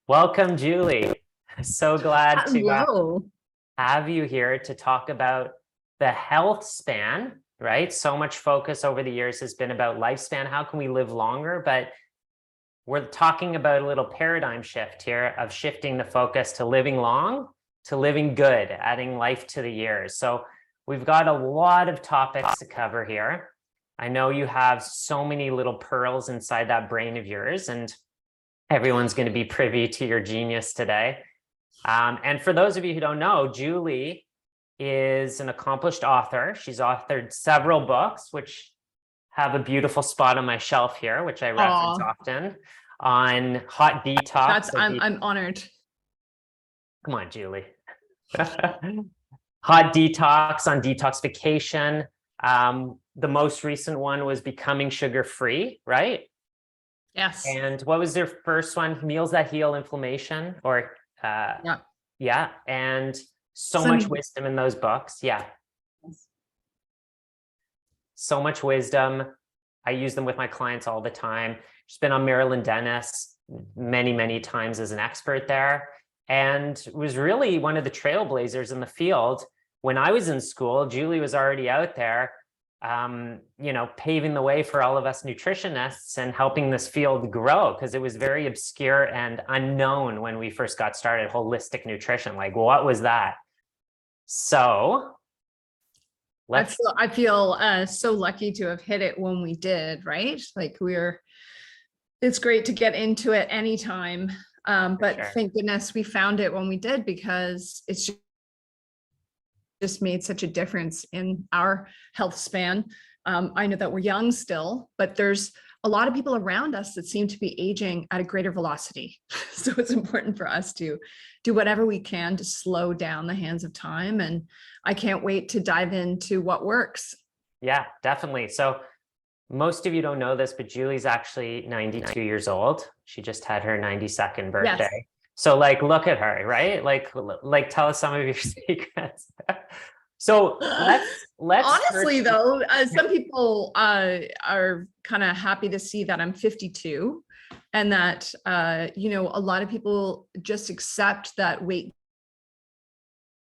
Welcome, Julie. So glad to Hello. have you here to talk about the health span, right? So much focus over the years has been about lifespan. How can we live longer? But we're talking about a little paradigm shift here of shifting the focus to living long, to living good, adding life to the years. So we've got a lot of topics to cover here. I know you have so many little pearls inside that brain of yours, and everyone's going to be privy to your genius today. And for those of you who don't know, Julie is an accomplished author. She's authored several books, which have a beautiful spot on my shelf here, which I reference often, on hot detox. I'm honored. Come on, Julie. Hot detox, on detoxification. The most recent one was becoming sugar-free, right? Yes. And what was their first one? Meals that heal inflammation, or yeah. And so much wisdom in those books. Yeah. So much wisdom. I use them with my clients all the time. She's been on Marilyn Dennis many, many times as an expert there, and was really one of the trailblazers in the field. When I was in school, Julie was already out there, paving the way for all of us nutritionists and helping this field grow, because it was very obscure and unknown when we first got started. Holistic nutrition, like, what was that? So I feel so lucky to have hit it when we did, right? Like it's great to get into it anytime. But sure. Thank goodness we found it when we did, because it's just made such a difference in our health span. I know that we're young still, but there's a lot of people around us that seem to be aging at a greater velocity. So it's important for us to do whatever we can to slow down the hands of time. And I can't wait to dive into what works. Yeah, definitely. So most of you don't know this, but Julie's actually 92 years old. She just had her 92nd birthday. Yes. So look at her, right? Like tell us some of your secrets. So let's honestly though, some people are kind of happy to see that I'm 52, and that a lot of people just accept that weight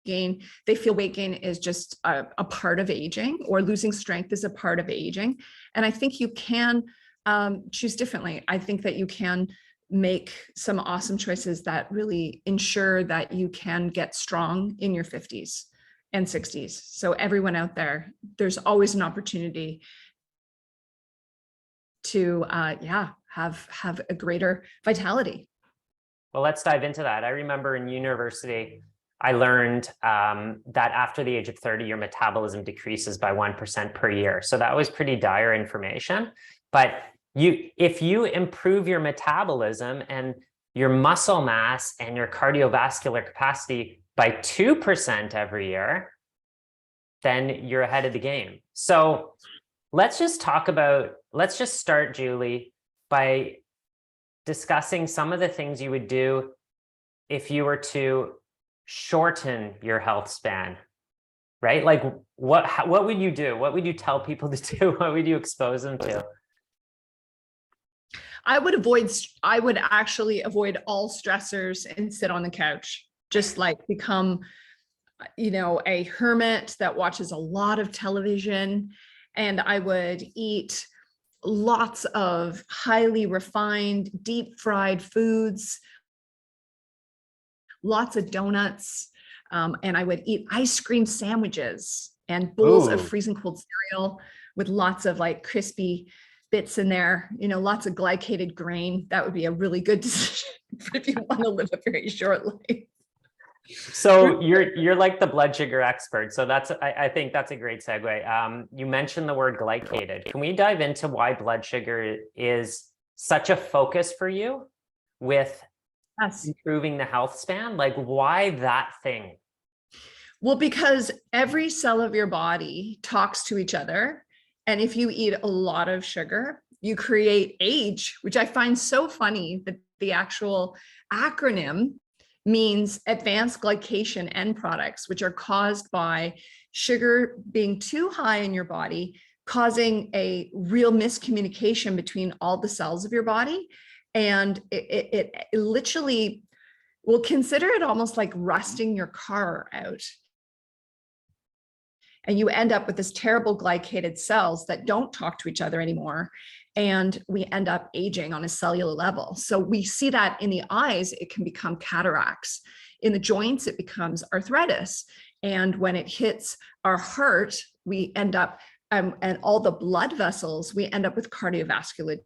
gain. They feel weight gain is just a part of aging, or losing strength is a part of aging. And I think you can choose differently. I think that you can make some awesome choices that really ensure that you can get strong in your 50s and 60s. So everyone out there, there's always an opportunity to have a greater vitality. Well, let's dive into that. I remember in university, I learned that after the age of 30, your metabolism decreases by 1% per year. So that was pretty dire information. But if you improve your metabolism and your muscle mass and your cardiovascular capacity by 2% every year, then you're ahead of the game. So let's just start, Julie, by discussing some of the things you would do if you were to shorten your health span, right? Like what would you do? What would you tell people to do? What would you expose them to? I would actually avoid all stressors and sit on the couch, just like become, a hermit that watches a lot of television. And I would eat lots of highly refined, deep fried foods, lots of donuts, and I would eat ice cream sandwiches and bowls of freezing cold cereal with lots of crispy bits in there, lots of glycated grain. That would be a really good decision if you want to live a very short life. So you're like the blood sugar expert. So I think that's a great segue. You mentioned the word glycated. Can we dive into why blood sugar is such a focus for you with improving the health span? Like, why that thing? Well, because every cell of your body talks to each other. And if you eat a lot of sugar, you create age, which I find so funny that the actual acronym means advanced glycation end products, which are caused by sugar being too high in your body, causing a real miscommunication between all the cells of your body. And it literally will consider it almost like rusting your car out. And you end up with this terrible glycated cells that don't talk to each other anymore. And we end up aging on a cellular level. So we see that in the eyes, it can become cataracts. In the joints, it becomes arthritis. And when it hits our heart, we end up, and all the blood vessels, we end up with cardiovascular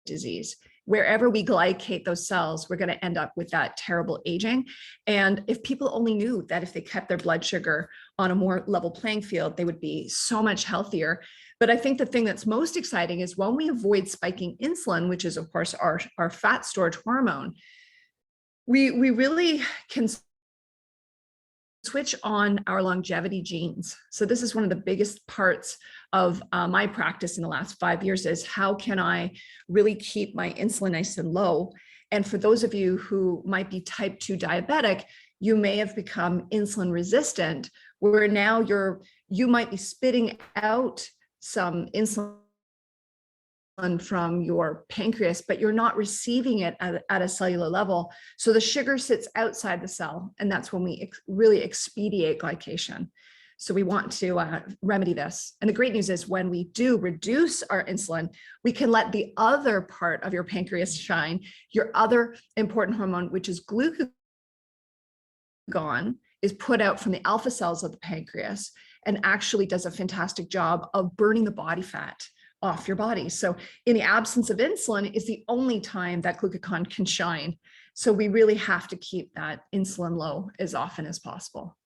disease. Wherever we glycate those cells, we're going to end up with that terrible aging. And if people only knew that if they kept their blood sugar on a more level playing field, they would be so much healthier. But I think the thing that's most exciting is when we avoid spiking insulin, which is of course our fat storage hormone, we really can switch on our longevity genes. So this is one of the biggest parts of my practice in the last 5 years is how can I really keep my insulin nice and low? And for those of you who might be type 2 diabetic, you may have become insulin resistant, where now you might be spitting out some insulin from your pancreas, but you're not receiving it at a cellular level. So the sugar sits outside the cell, and that's when we really expedite glycation. So we want to remedy this. And the great news is when we do reduce our insulin, we can let the other part of your pancreas shine, your other important hormone, which is glucagon, is put out from the alpha cells of the pancreas and actually does a fantastic job of burning the body fat off your body. So in the absence of insulin is the only time that glucagon can shine. So we really have to keep that insulin low as often as possible.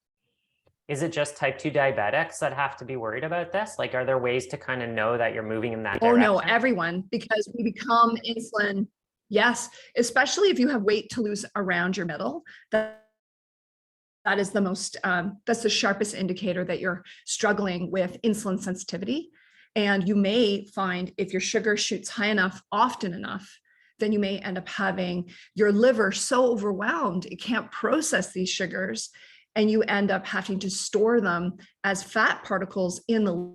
Is it just type 2 diabetics that have to be worried about this? Like, are there ways to kind of know that you're moving in that direction? Oh no, everyone, because we become insulin. Yes, especially if you have weight to lose around your middle. That is the most, that's the sharpest indicator that you're struggling with insulin sensitivity. And you may find if your sugar shoots high enough, often enough, then you may end up having your liver so overwhelmed, it can't process these sugars. And you end up having to store them as fat particles in the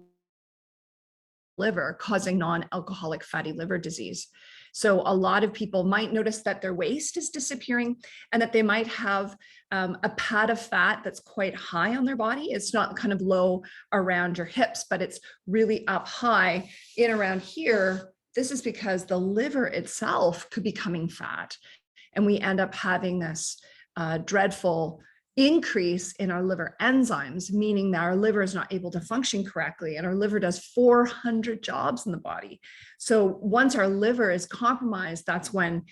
liver, causing non-alcoholic fatty liver disease. So a lot of people might notice that their waist is disappearing and that they might have a pad of fat that's quite high on their body. It's not kind of low around your hips, but it's really up high in around here. This is because the liver itself could be becoming fat. And we end up having this dreadful increase in our liver enzymes, meaning that our liver is not able to function correctly, and our liver does 400 jobs in the body. So once our liver is compromised, that's when,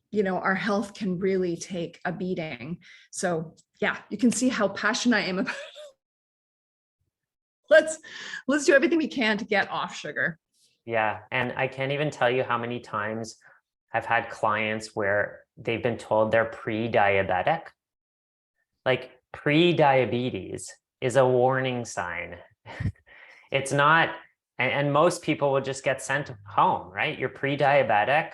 you know, our health can really take a beating. So yeah, you can see how passionate I am about it. Let's do everything we can to get off sugar. Yeah, and I can't even tell you how many times I've had clients where they've been told they're pre-diabetic. Like, pre-diabetes is a warning sign. It's not, and most people will just get sent home, right? You're pre-diabetic.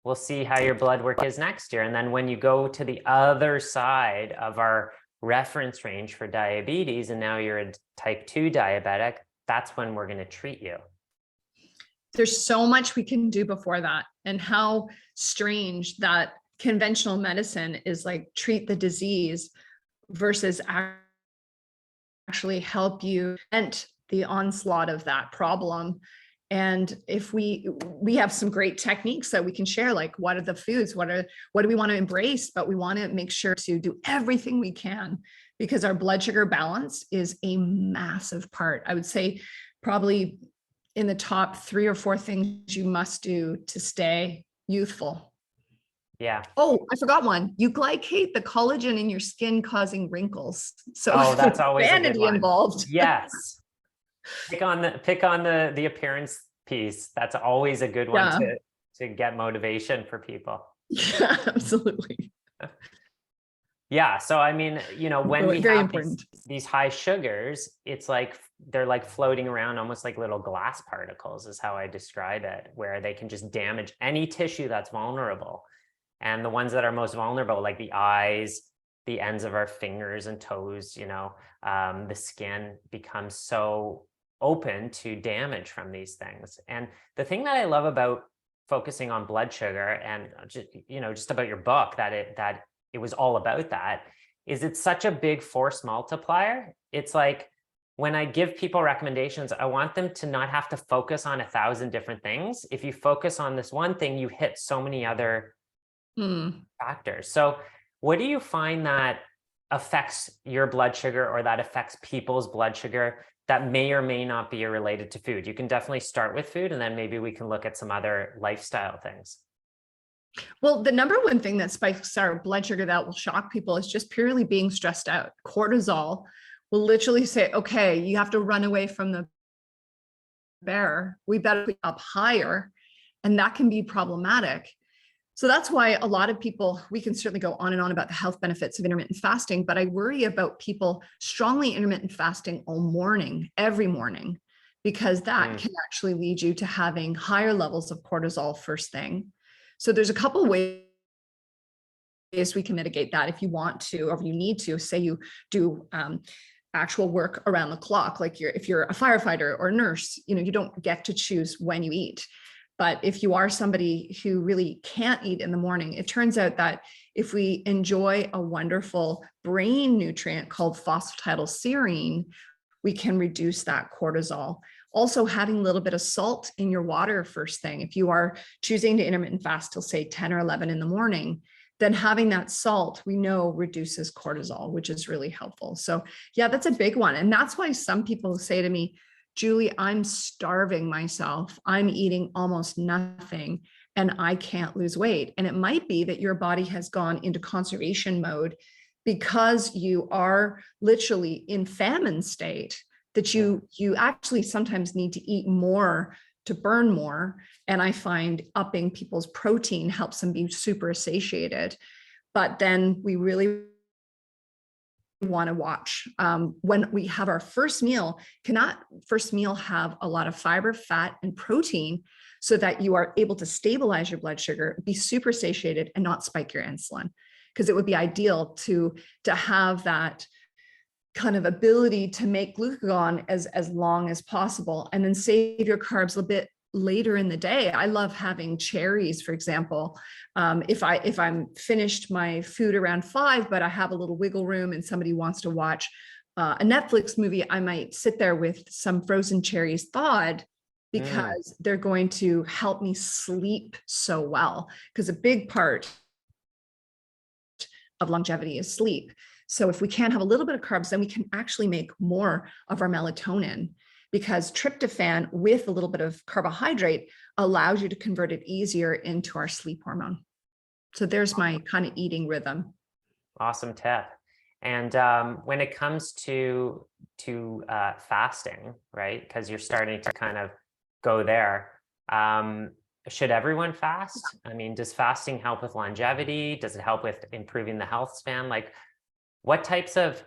We'll see how your blood work is next year. And then when you go to the other side of our reference range for diabetes, and now you're a type 2 diabetic, that's when we're going to treat you. There's so much we can do before that, and how strange that conventional medicine is like treat the disease versus actually help you prevent the onslaught of that problem. And if we have some great techniques that we can share, like what are the foods, what do we want to embrace, but we want to make sure to do everything we can, because our blood sugar balance is a massive part. I would say probably in the top 3 or 4 things you must do to stay youthful. Yeah. Oh, I forgot one. You glycate the collagen in your skin, causing wrinkles. So that's always vanity a good one. Involved. Yes. Pick on the appearance piece. That's always a good one to get motivation for people. Yeah, absolutely. Yeah. So I mean, you know, when we have these high sugars, it's like they're like floating around almost like little glass particles is how I describe it, where they can just damage any tissue that's vulnerable. And the ones that are most vulnerable, like the eyes, the ends of our fingers and toes, you know, the skin becomes so open to damage from these things. And the thing that I love about focusing on blood sugar and just, just about your book, that it was all about that, is it's such a big force multiplier. It's like, when I give people recommendations, I want them to not have to focus on 1,000 different things. If you focus on this one thing, you hit so many other factors. So what do you find that affects your blood sugar, or that affects people's blood sugar, that may or may not be related to food? You can definitely start with food, and then maybe we can look at some other lifestyle things. Well, the number one thing that spikes our blood sugar that will shock people is just purely being stressed out. Cortisol will literally say, okay, you have to run away from the bear. We better put up higher. And that can be problematic. So that's why a lot of people, we can certainly go on and on about the health benefits of intermittent fasting, but I worry about people strongly intermittent fasting all morning, every morning, because that can actually lead you to having higher levels of cortisol first thing. So there's a couple ways we can mitigate that if you want to, or if you need to. Say you do actual work around the clock, like if you're a firefighter or a nurse, you don't get to choose when you eat. But if you are somebody who really can't eat in the morning, it turns out that if we enjoy a wonderful brain nutrient called phosphatidylserine, we can reduce that cortisol. Also, having a little bit of salt in your water first thing. If you are choosing to intermittent fast till say 10 or 11 in the morning, then having that salt, we know, reduces cortisol, which is really helpful. So yeah, that's a big one. And that's why some people say to me, Julie, I'm starving myself. I'm eating almost nothing and I can't lose weight. And it might be that your body has gone into conservation mode because you are literally in famine state, that you actually sometimes need to eat more to burn more. And I find upping people's protein helps them be super satiated. But then we really want to watch when we have our first meal. Can that first meal have a lot of fiber, fat, and protein so that you are able to stabilize your blood sugar, be super satiated, and not spike your insulin? Because it would be ideal to have that kind of ability to make glucagon as long as possible, and then save your carbs a bit later in the day. I love having cherries, for example. If I'm finished my food around 5, but I have a little wiggle room and somebody wants to watch a Netflix movie, I might sit there with some frozen cherries thawed, because they're going to help me sleep so well. Because a big part of longevity is sleep. So if we can have a little bit of carbs, then we can actually make more of our melatonin, because tryptophan with a little bit of carbohydrate allows you to convert it easier into our sleep hormone. So there's my kind of eating rhythm. Awesome tip. And when it comes to fasting, right? Because you're starting to kind of go there. Should everyone fast? I mean, does fasting help with longevity? Does it help with improving the health span? Like, what types of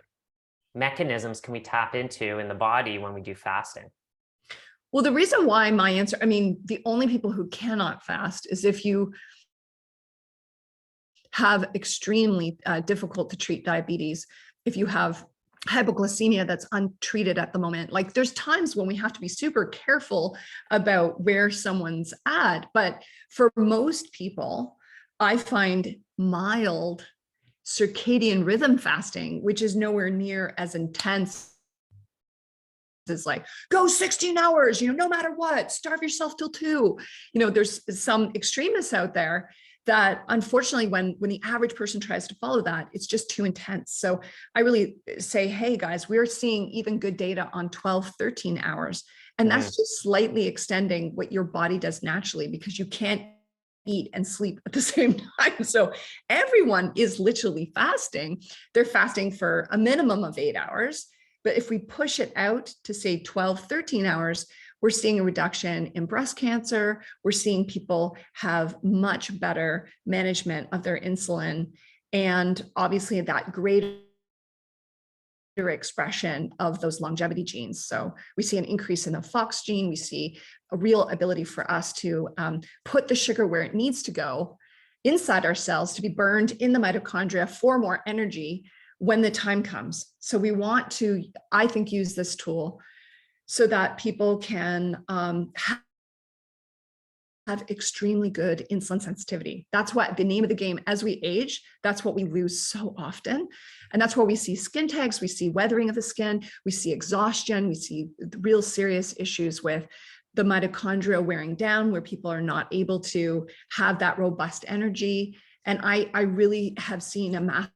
mechanisms can we tap into in the body when we do fasting? Well, the reason why my answer, I mean, the only people who cannot fast is if you have extremely difficult to treat diabetes, if you have hypoglycemia that's untreated at the moment. Like, there's times when we have to be super careful about where someone's at. But for most people, I find mild circadian rhythm fasting, which is nowhere near as intense as like, go 16 hours, no matter what, starve yourself till 2. There's some extremists out there that unfortunately, when the average person tries to follow that, it's just too intense. So I really say, hey guys, we're seeing even good data on 12, 13 hours. And that's just slightly extending what your body does naturally, because you can't eat and sleep at the same time. So everyone is literally fasting. They're fasting for a minimum of 8 hours. But if we push it out to say 12, 13 hours, we're seeing a reduction in breast cancer. We're seeing people have much better management of their insulin, and obviously that greater expression of those longevity genes. So we see an increase in the FOX gene. We see a real ability for us to put the sugar where it needs to go inside our cells to be burned in the mitochondria for more energy when the time comes. So we want to, I think, use this tool so that people can have have extremely good insulin sensitivity. That's what the name of the game. As we age, that's what we lose so often. And that's where we see skin tags, we see weathering of the skin, we see exhaustion, we see real serious issues with the mitochondria wearing down, where people are not able to have that robust energy. And I really have seen a massive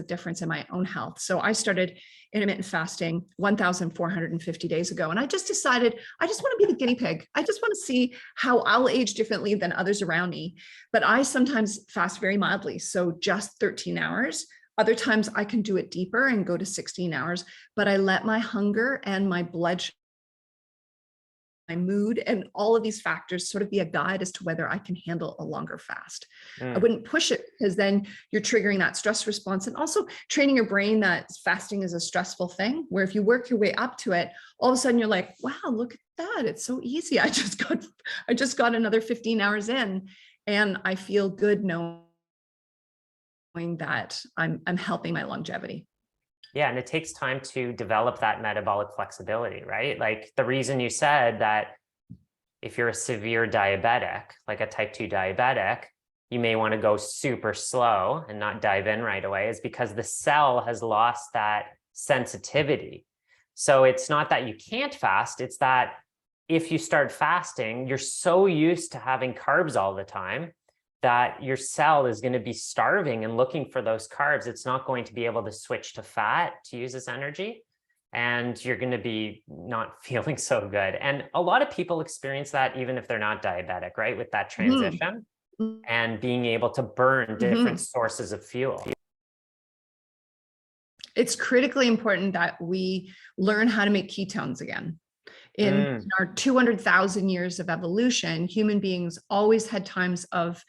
difference in my own health. So I started intermittent fasting 1,450 days ago. And I just decided, I just want to be the guinea pig. I just want to see how I'll age differently than others around me. But I sometimes fast very mildly. So just 13 hours. Other times I can do it deeper and go to 16 hours, but I let my hunger and my blood sugar, my mood, and all of these factors sort of be a guide as to whether I can handle a longer fast. I wouldn't push it, because then you're triggering that stress response, and also training your brain that fasting is a stressful thing, where if you work your way up to it, all of a sudden you're like, wow, look at that. It's so easy. I just got another 15 hours in, and I feel good knowing that I'm helping my longevity. Yeah, and it takes time to develop that metabolic flexibility, right? Like the reason you said that if you're a severe diabetic, like a type 2 diabetic, you may want to go super slow and not dive in right away, is because the cell has lost that sensitivity. So it's not that you can't fast, it's that if you start fasting, you're so used to having carbs all the time that your cell is going to be starving and looking for those carbs. It's not going to be able to switch to fat to use as energy. And you're going to be not feeling so good. And a lot of people experience that even if they're not diabetic, right? With that transition and being able to burn different sources of fuel. It's critically important that we learn how to make ketones again. In our 200,000 years of evolution, human beings always had times of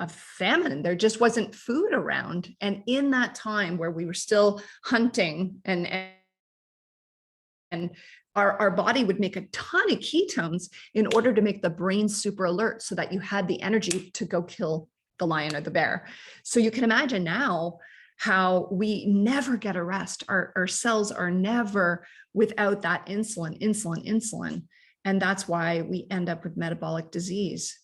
famine. There just wasn't food around. And in that time where we were still hunting, and our body would make a ton of ketones in order to make the brain super alert, so that you had the energy to go kill the lion or the bear. So you can imagine now how we never get a rest. Our cells are never without that insulin. And that's why we end up with metabolic disease.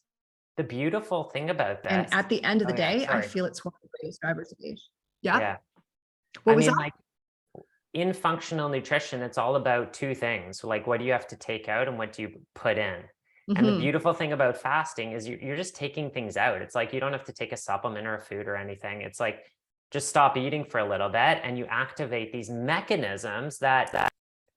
The beautiful thing about that. And at the end of the day, I feel it's one of the greatest drivers of age. Yeah. What was that? Like in functional nutrition, it's all about two things. Like, what do you have to take out and what do you put in? And the beautiful thing about fasting is you're just taking things out. It's like, you don't have to take a supplement or a food or anything. It's like, just stop eating for a little bit and you activate these mechanisms that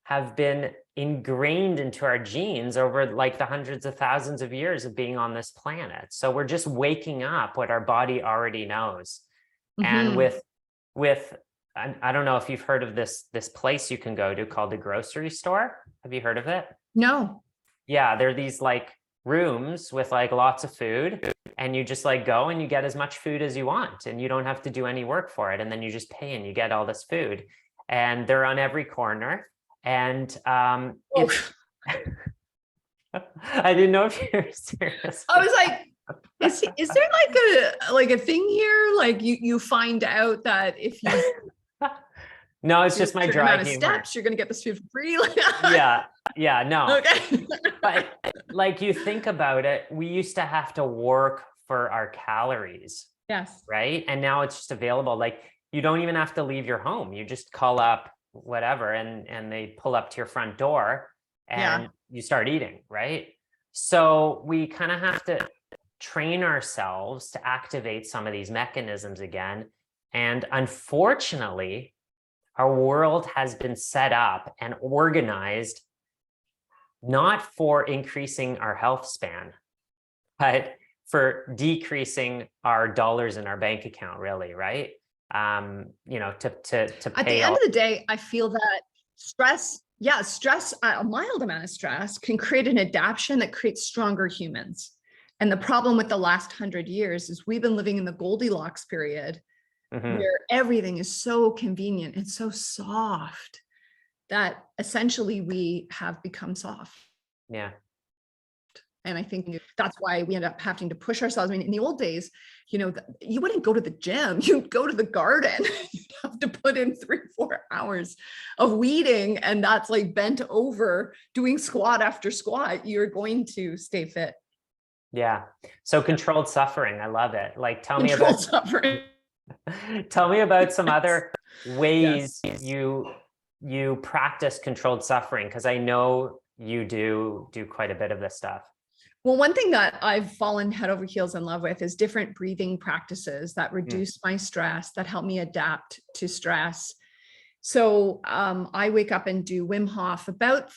have been ingrained into our genes over like the hundreds of thousands of years of being on this planet. So we're just waking up what our body already knows. And with I don't know if you've heard of this place you can go to called the grocery store. Have you heard of it? No. Yeah, they're these like rooms with like lots of food, and you just like go and you get as much food as you want, and you don't have to do any work for it. And then you just pay and you get all this food, and they're on every corner. And it's I didn't know if you're serious. I was like, is there like a thing here? Like you find out that if you no, it's just my dry humor. Steps, you're gonna get this food for free. yeah, no. Okay. But like you think about it, we used to have to work for our calories. Yes. Right. And now it's just available. Like you don't even have to leave your home. You just call up whatever and they pull up to your front door and you start eating. Right. So we kind of have to train ourselves to activate some of these mechanisms again. And unfortunately, our world has been set up and organized not for increasing our health span, but for decreasing our dollars in our bank account, really, right? You know, to pay. At the end of the day, I feel that stress, a mild amount of stress can create an adaptation that creates stronger humans. And the problem with the last 100 years is we've been living in the Goldilocks period, where everything is so convenient and so soft that essentially we have become soft. Yeah. And I think that's why we end up having to push ourselves. I mean, in the old days, you wouldn't go to the gym, you'd go to the garden. You'd have to put in 3-4 hours of weeding. And that's like bent over doing squat after squat. You're going to stay fit. Yeah. So controlled suffering. I love it. Like, tell me Controlled about suffering. Tell me about some other ways Yes. you practice controlled suffering, because I know you do quite a bit of this stuff. Well, one thing that I've fallen head over heels in love with is different breathing practices that reduce my stress, that help me adapt to stress. So I wake up and do Wim Hof about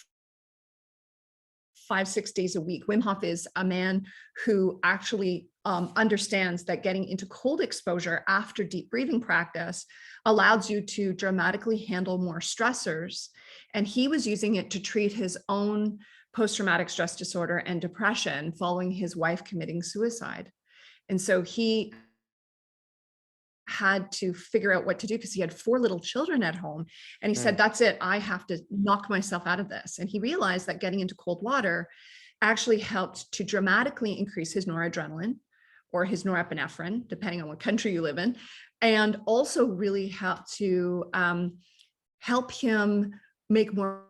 5-6 days a week. Wim Hof is a man who actually understands that getting into cold exposure after deep breathing practice allows you to dramatically handle more stressors. And he was using it to treat his own post-traumatic stress disorder and depression following his wife committing suicide. And so he had to figure out what to do because he had 4 little children at home. And he said, that's it, I have to knock myself out of this. And he realized that getting into cold water actually helped to dramatically increase his noradrenaline or his norepinephrine, depending on what country you live in, and also really helped to help him make more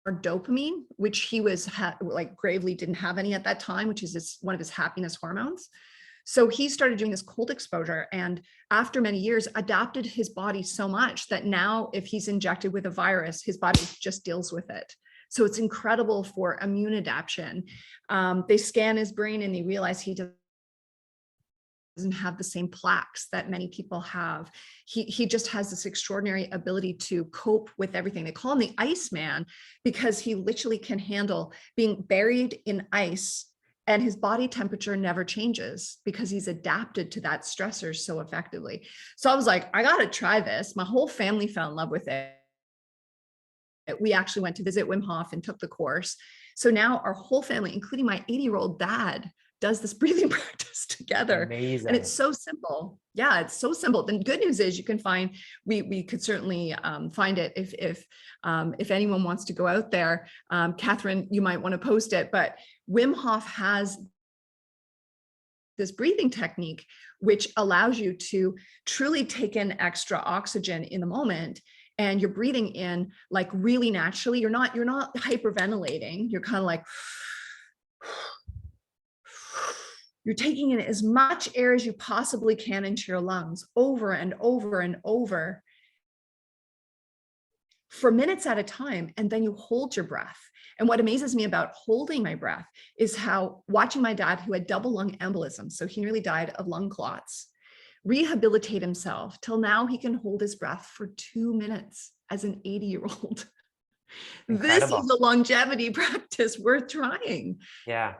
dopamine, which he was like gravely didn't have any at that time, which is one of his happiness hormones. So he started doing this cold exposure, and after many years adapted his body so much that now if he's injected with a virus, his body just deals with it. So it's incredible for immune adaptation. They scan his brain and they realize he doesn't have the same plaques that many people have. He just has this extraordinary ability to cope with everything. They call him the Iceman because he literally can handle being buried in ice and his body temperature never changes because he's adapted to that stressor so effectively. So I was like, I got to try this. My whole family fell in love with it. We actually went to visit Wim Hof and took the course. So now our whole family, including my 80-year-old dad, does this breathing practice together. Amazing. And it's so simple. Yeah, it's so simple. The good news is you can find, we could certainly find it if anyone wants to go out there. Catherine, you might want to post it, but Wim Hof has this breathing technique, which allows you to truly take in extra oxygen in the moment. And you're breathing in like really naturally. You're not hyperventilating. You're kind of like, you're taking in as much air as you possibly can into your lungs over and over and over for minutes at a time. And then you hold your breath. And what amazes me about holding my breath is how watching my dad, who had double lung embolism, so he nearly died of lung clots, rehabilitate himself till now he can hold his breath for 2 minutes as an 80-year-old. This is a longevity practice worth trying. Yeah.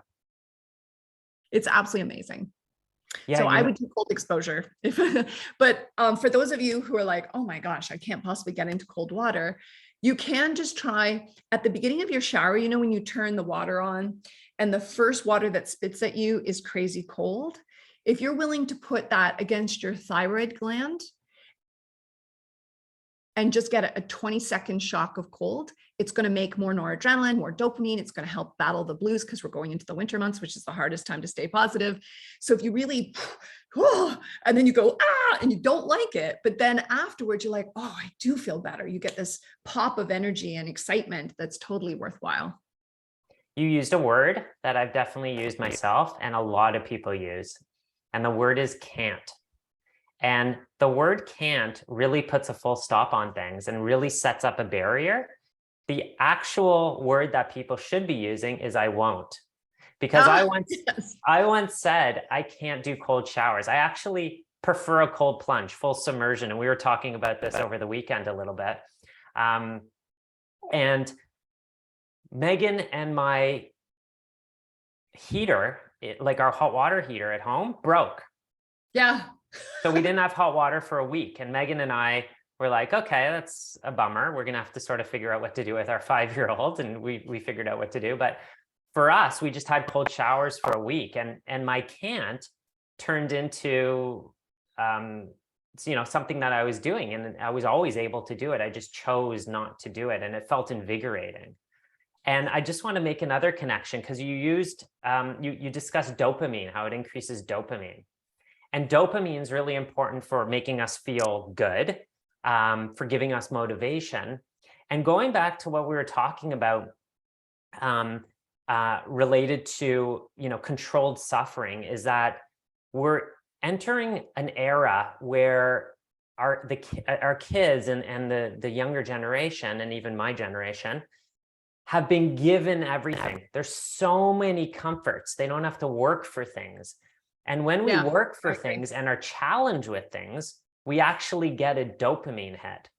It's absolutely amazing. Yeah, so I would do cold exposure. But for those of you who are like, oh my gosh, I can't possibly get into cold water, you can just try at the beginning of your shower, when you turn the water on and the first water that spits at you is crazy cold. If you're willing to put that against your thyroid gland and just get a 20-second shock of cold, it's going to make more noradrenaline, more dopamine. It's going to help battle the blues because we're going into the winter months, which is the hardest time to stay positive. So if you really, and then you go, and you don't like it, but then afterwards you're like, oh, I do feel better. You get this pop of energy and excitement that's totally worthwhile. You used a word that I've definitely used myself and a lot of people use, and the word is can't. And the word can't really puts a full stop on things and really sets up a barrier. The actual word that people should be using is I won't. Because I once said, I can't do cold showers. I actually prefer a cold plunge, full submersion. And we were talking about this over the weekend a little bit. And Megan and my heater, like our hot water heater at home, broke. Yeah. So we didn't have hot water for a week. And Megan and I were like, okay, that's a bummer. We're going to have to sort of figure out what to do with our 5-year-old. And we figured out what to do. But for us, we just had cold showers for a week. And my can't turned into, something that I was doing. And I was always able to do it. I just chose not to do it. And it felt invigorating. And I just want to make another connection because you used, you discussed dopamine, how it increases dopamine. And dopamine is really important for making us feel good, for giving us motivation. And going back to what we were talking about, related to, controlled suffering, is that we're entering an era where our kids and the younger generation, and even my generation, have been given everything. There's so many comforts. They don't have to work for things. And when we work for things and are challenged with things, we actually get a dopamine hit.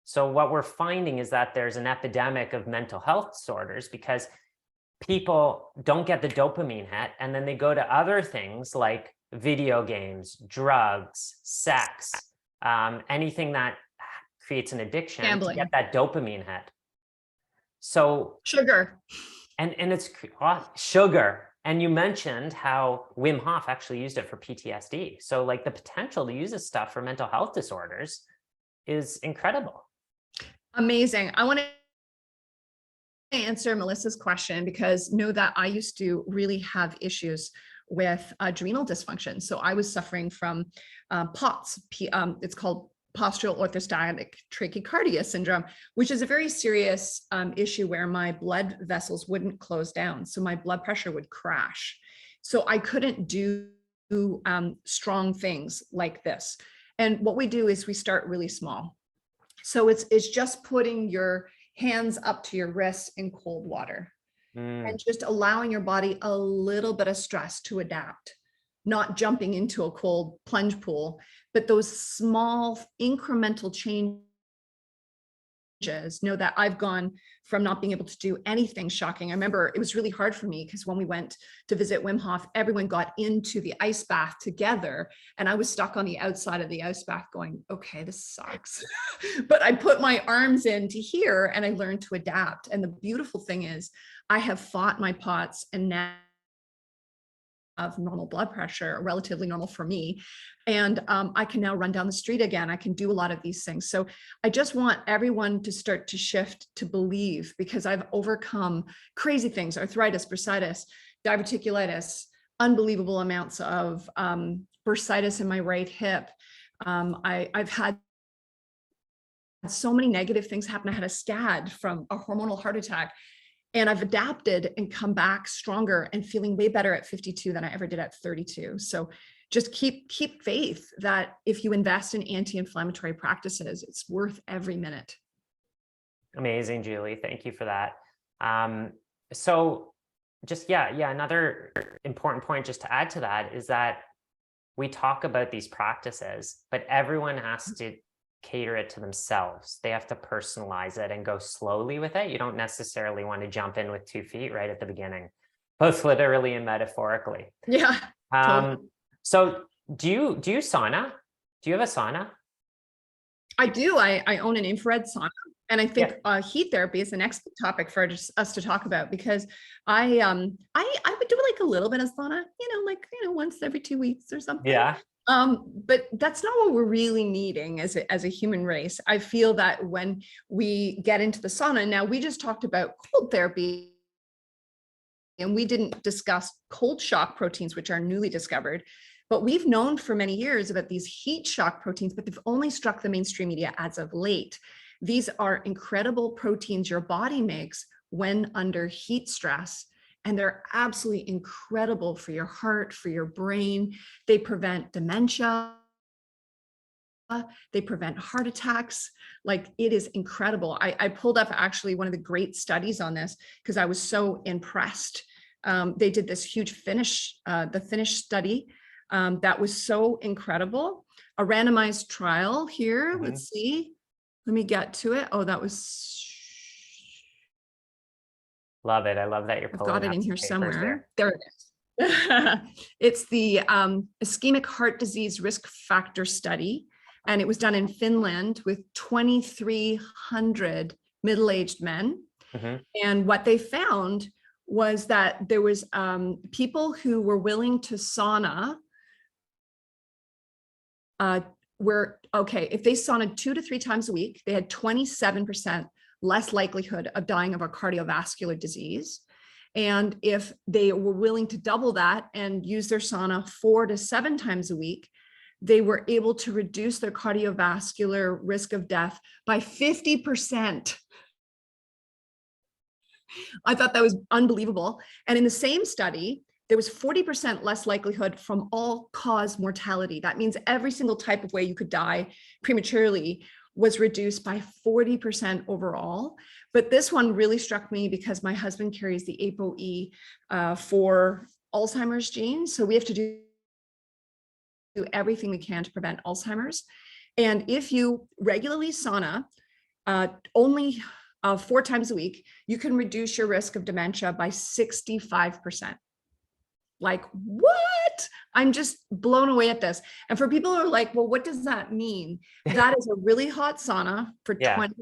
So what we're finding is that there's an epidemic of mental health disorders because people don't get the dopamine hit, and then they go to other things like video games, drugs, sex, anything that creates an addiction, gambling, to get that dopamine hit. So sugar, and it's sugar. And you mentioned how Wim Hof actually used it for PTSD. So like the potential to use this stuff for mental health disorders is incredible. Amazing. I want to answer Melissa's question because know that I used to really have issues with adrenal dysfunction. So I was suffering from POTS. It's called postural orthostatic tachycardia syndrome, which is a very serious issue where my blood vessels wouldn't close down. So my blood pressure would crash. So I couldn't do strong things like this. And what we do is we start really small. So it's just putting your hands up to your wrists in cold water and just allowing your body a little bit of stress to adapt, not jumping into a cold plunge pool, but those small incremental changes. Know that I've gone from not being able to do anything shocking. I remember it was really hard for me because when we went to visit Wim Hof, everyone got into the ice bath together and I was stuck on the outside of the ice bath going, okay, this sucks. But I put my arms into here and I learned to adapt. And the beautiful thing is I have fought my POTS and now of normal blood pressure, relatively normal for me. And I can now run down the street again. I can do a lot of these things. So I just want everyone to start to shift to believe, because I've overcome crazy things, arthritis, bursitis, diverticulitis, unbelievable amounts of bursitis in my right hip. I've had so many negative things happen. I had a SCAD from a hormonal heart attack. And I've adapted and come back stronger and feeling way better at 52 than I ever did at 32. So just keep faith that if you invest in anti-inflammatory practices, it's worth every minute. Amazing, Julie. Thank you for that. So just, another important point just to add to that is that we talk about these practices, but everyone has to cater it to themselves. They have to personalize it and go slowly with it. You don't necessarily want to jump in with 2 feet right at the beginning, both literally and metaphorically. Yeah. Totally. So do you sauna? Do you have a sauna? I do. I own an infrared sauna. And I think heat therapy is the next topic for us to talk about, because I would do like a little bit of sauna, once every 2 weeks or something. Yeah. But that's not what we're really needing as a human race. I feel that when we get into the sauna, now we just talked about cold therapy and we didn't discuss cold shock proteins, which are newly discovered, but we've known for many years about these heat shock proteins, but they've only struck the mainstream media as of late. These are incredible proteins your body makes when under heat stress. And they're absolutely incredible for your heart, for your brain. They prevent dementia. They prevent heart attacks. Like, it is incredible. I pulled up actually one of the great studies on this because I was so impressed. They did this huge the Finnish study that was so incredible. A randomized trial here. Mm-hmm. Let's see. Let me get to it. Oh, that was... Love it. I love that you're pulling. I've got it in here somewhere. There it is. It's the ischemic heart disease risk factor study. And it was done in Finland with 2,300 middle-aged men. Mm-hmm. And what they found was that there was people who were willing to sauna if they saunaed 2 to 3 times a week, they had 27% less likelihood of dying of a cardiovascular disease. And if they were willing to double that and use their sauna 4 to 7 times a week, they were able to reduce their cardiovascular risk of death by 50%. I thought that was unbelievable. And in the same study, there was 40% less likelihood from all-cause mortality. That means every single type of way you could die prematurely was reduced by 40% overall. But this one really struck me because my husband carries the ApoE for Alzheimer's gene. So we have to do everything we can to prevent Alzheimer's. And if you regularly sauna only 4 times a week, you can reduce your risk of dementia by 65%. Like, what? I'm just blown away at this. And for people who are like, well, what does that mean? That is a really hot sauna for 20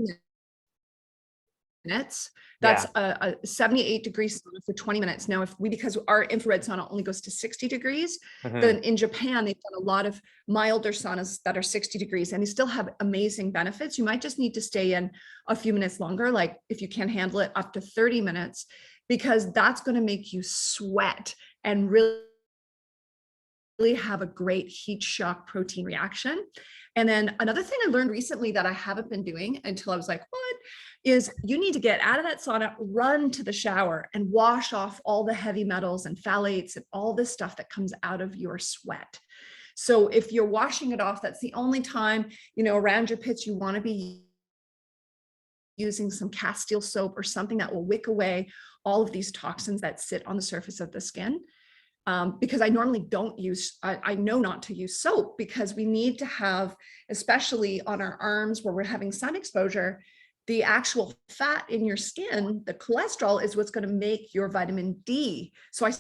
minutes. That's a 78-degree sauna for 20 minutes. Now, because our infrared sauna only goes to 60 degrees, then in Japan, they've done a lot of milder saunas that are 60 degrees, and they still have amazing benefits. You might just need to stay in a few minutes longer, like if you can handle it, up to 30 minutes, because that's going to make you sweat and really have a great heat shock protein reaction. And then another thing I learned recently that I haven't been doing until I was like, what? Is you need to get out of that sauna, run to the shower and wash off all the heavy metals and phthalates and all this stuff that comes out of your sweat. So if you're washing it off, that's the only time, around your pits, you want to be using some castile soap or something that will wick away all of these toxins that sit on the surface of the skin. Because I normally I know not to use soap, because we need to have, especially on our arms where we're having sun exposure, the actual fat in your skin, the cholesterol, is what's going to make your vitamin D. So I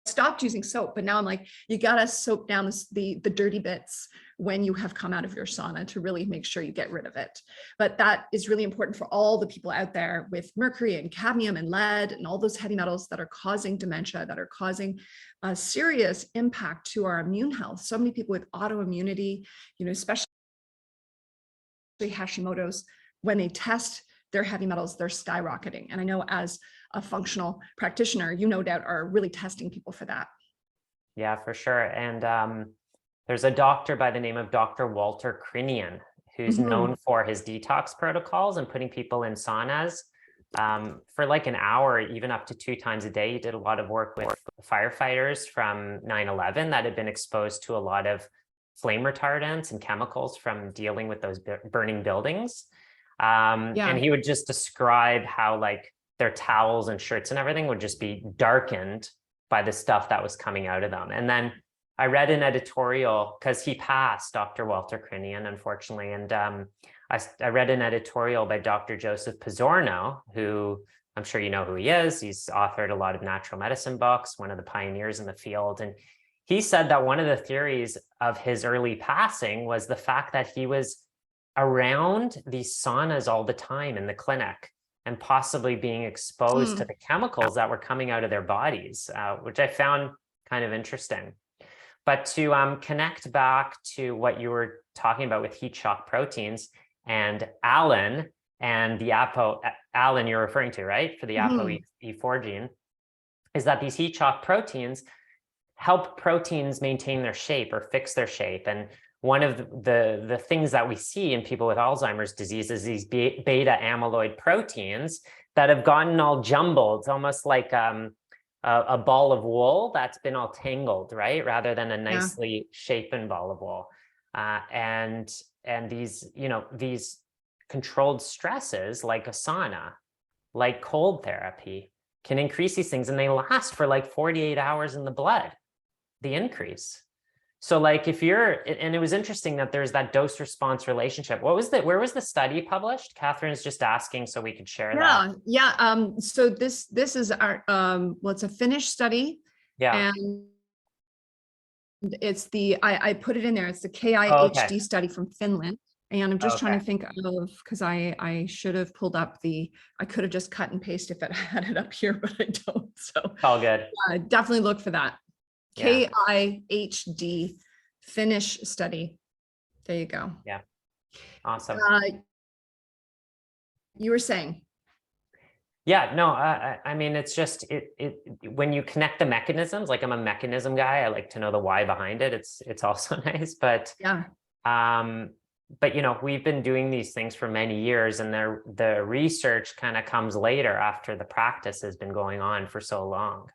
stopped using soap, but now I'm like, you got to soak down the dirty bits when you have come out of your sauna to really make sure you get rid of it. But that is really important for all the people out there with mercury and cadmium and lead and all those heavy metals that are causing dementia, that are causing a serious impact to our immune health. So many people with autoimmunity, especially Hashimoto's, when they test their heavy metals, they're skyrocketing. And I know as a functional practitioner, you no doubt are really testing people for that. Yeah, for sure. And there's a doctor by the name of Dr. Walter Crinian, who's known for his detox protocols and putting people in saunas for like an hour, even up to 2 times a day. He did a lot of work with firefighters from 9/11 that had been exposed to a lot of flame retardants and chemicals from dealing with those burning buildings. And he would just describe how like their towels and shirts and everything would just be darkened by the stuff that was coming out of them. And then I read an editorial, because he passed, Dr. Walter Crinian, unfortunately. And I read an editorial by Dr. Joseph Pizzorno, who I'm sure you know who he is. He's authored a lot of natural medicine books, one of the pioneers in the field. And he said that one of the theories of his early passing was the fact that he was around these saunas all the time in the clinic and possibly being exposed to the chemicals that were coming out of their bodies, which I found kind of interesting. But to connect back to what you were talking about with heat shock proteins and Alan and the Alan you're referring to, right? For the ApoE4 gene, is that these heat shock proteins help proteins maintain their shape or fix their shape. And one of the things that we see in people with Alzheimer's disease is these beta amyloid proteins that have gotten all jumbled. It's almost like a ball of wool that's been all tangled, right? Rather than a nicely shapen ball of wool. And these, these controlled stresses like a sauna, like cold therapy, can increase these things, and they last for like 48 hours in the blood, the increase. So like if and it was interesting that there's that dose response relationship. Where was the study published? Catherine's just asking so we could share that. Yeah. So this is our, it's a Finnish study. Yeah. And it's I put it in there. It's the KIHD study from Finland. And I'm just trying to think of, because I should have pulled up I could have just cut and paste if I had it up here, but I don't. So all good. Definitely look for that. KIHD Finnish study. There you go. Yeah. Awesome. You were saying. Yeah, no, I mean, it's just when you connect the mechanisms, like I'm a mechanism guy, I like to know the why behind it. It's also nice, but Yeah. But we've been doing these things for many years, and the research kind of comes later after the practice has been going on for so long.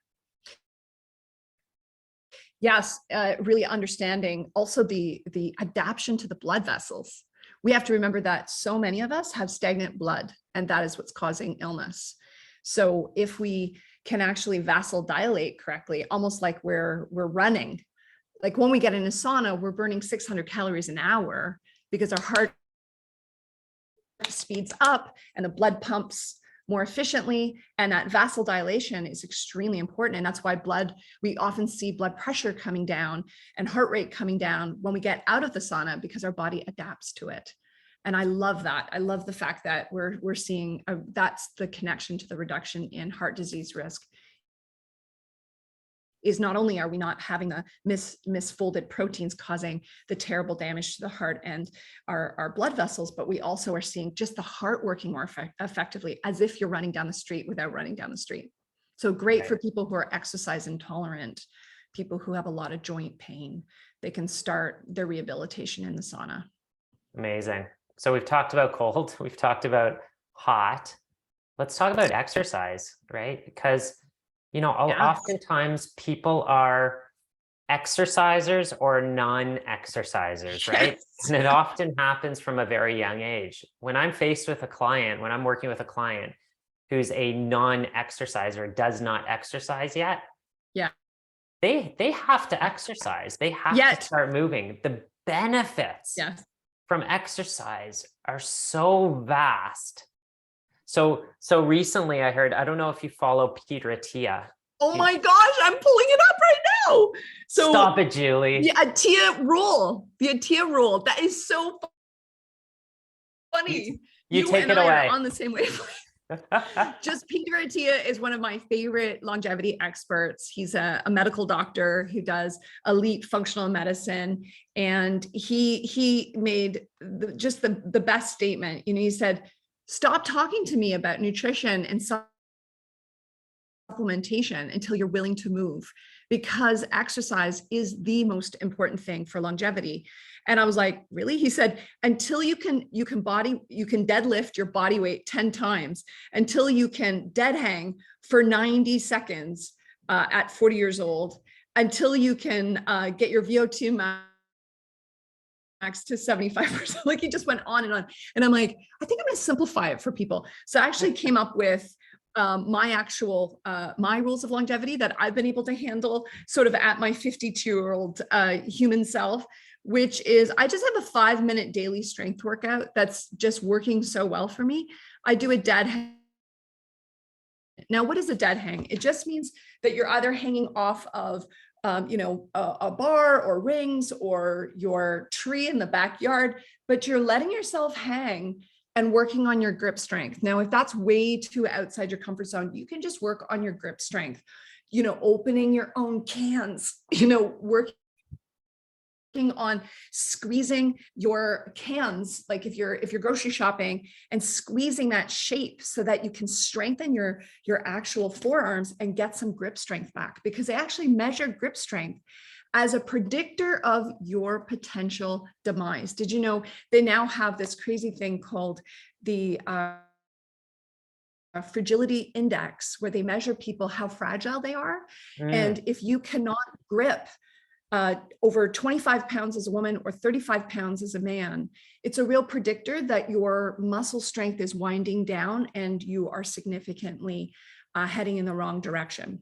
Yes, really understanding also the adaptation to the blood vessels. We have to remember that so many of us have stagnant blood, and that is what's causing illness. So if we can actually vasodilate correctly, almost like we're running, like when we get in a sauna, we're burning 600 calories an hour because our heart speeds up and the blood pumps more efficiently, and that vasodilation is extremely important. And that's why we often see blood pressure coming down and heart rate coming down when we get out of the sauna, because our body adapts to it. And I love that. I love the fact that we're seeing that's the connection to the reduction in heart disease risk. Is not only are we not having the misfolded proteins causing the terrible damage to the heart and our blood vessels, but we also are seeing just the heart working more effectively, as if you're running down the street without running down the street. So great for people who are exercise intolerant, people who have a lot of joint pain. They can start their rehabilitation in the sauna. Amazing. So we've talked about cold, we've talked about hot. Let's talk about exercise, right? Because oftentimes people are exercisers or non-exercisers, right? Yes. And it often happens from a very young age. When I'm working with a client who's a non-exerciser, does not exercise yet, yeah, they have to exercise. They have to start moving. The benefits from exercise are so vast. So recently I heard, I don't know if you follow Peter Attia. Oh my gosh, I'm pulling it up right now. So stop it, Julie. The Attia rule. That is so funny. You take it away. Are on the same wavelength. Just Peter Attia is one of my favorite longevity experts. He's a medical doctor who does elite functional medicine, and he made the best statement. He said, "Stop talking to me about nutrition and supplementation until you're willing to move, because exercise is the most important thing for longevity." And I was like, really? He said, until you can deadlift your body weight 10 times, until you can dead hang for 90 seconds at 40 years old, until you can get your VO2 max to 75%. Like, he just went on. And I'm like, I think I'm going to simplify it for people. So I actually came up with my rules of longevity that I've been able to handle sort of at my 52-year-old human self, which is I just have a 5-minute daily strength workout that's just working so well for me. I do a dead hang. Now, what is a dead hang? It just means that you're either hanging off of a bar or rings or your tree in the backyard, but you're letting yourself hang and working on your grip strength. Now, if that's way too outside your comfort zone, you can just work on your grip strength, opening your own cans, working on squeezing your cans, like if you're grocery shopping, and squeezing that shape so that you can strengthen your actual forearms and get some grip strength back, because they actually measure grip strength as a predictor of your potential demise. Did you know they now have this crazy thing called the fragility index, where they measure people how fragile they are. And if you cannot grip over 25 pounds as a woman or 35 pounds as a man, it's a real predictor that your muscle strength is winding down and you are significantly heading in the wrong direction.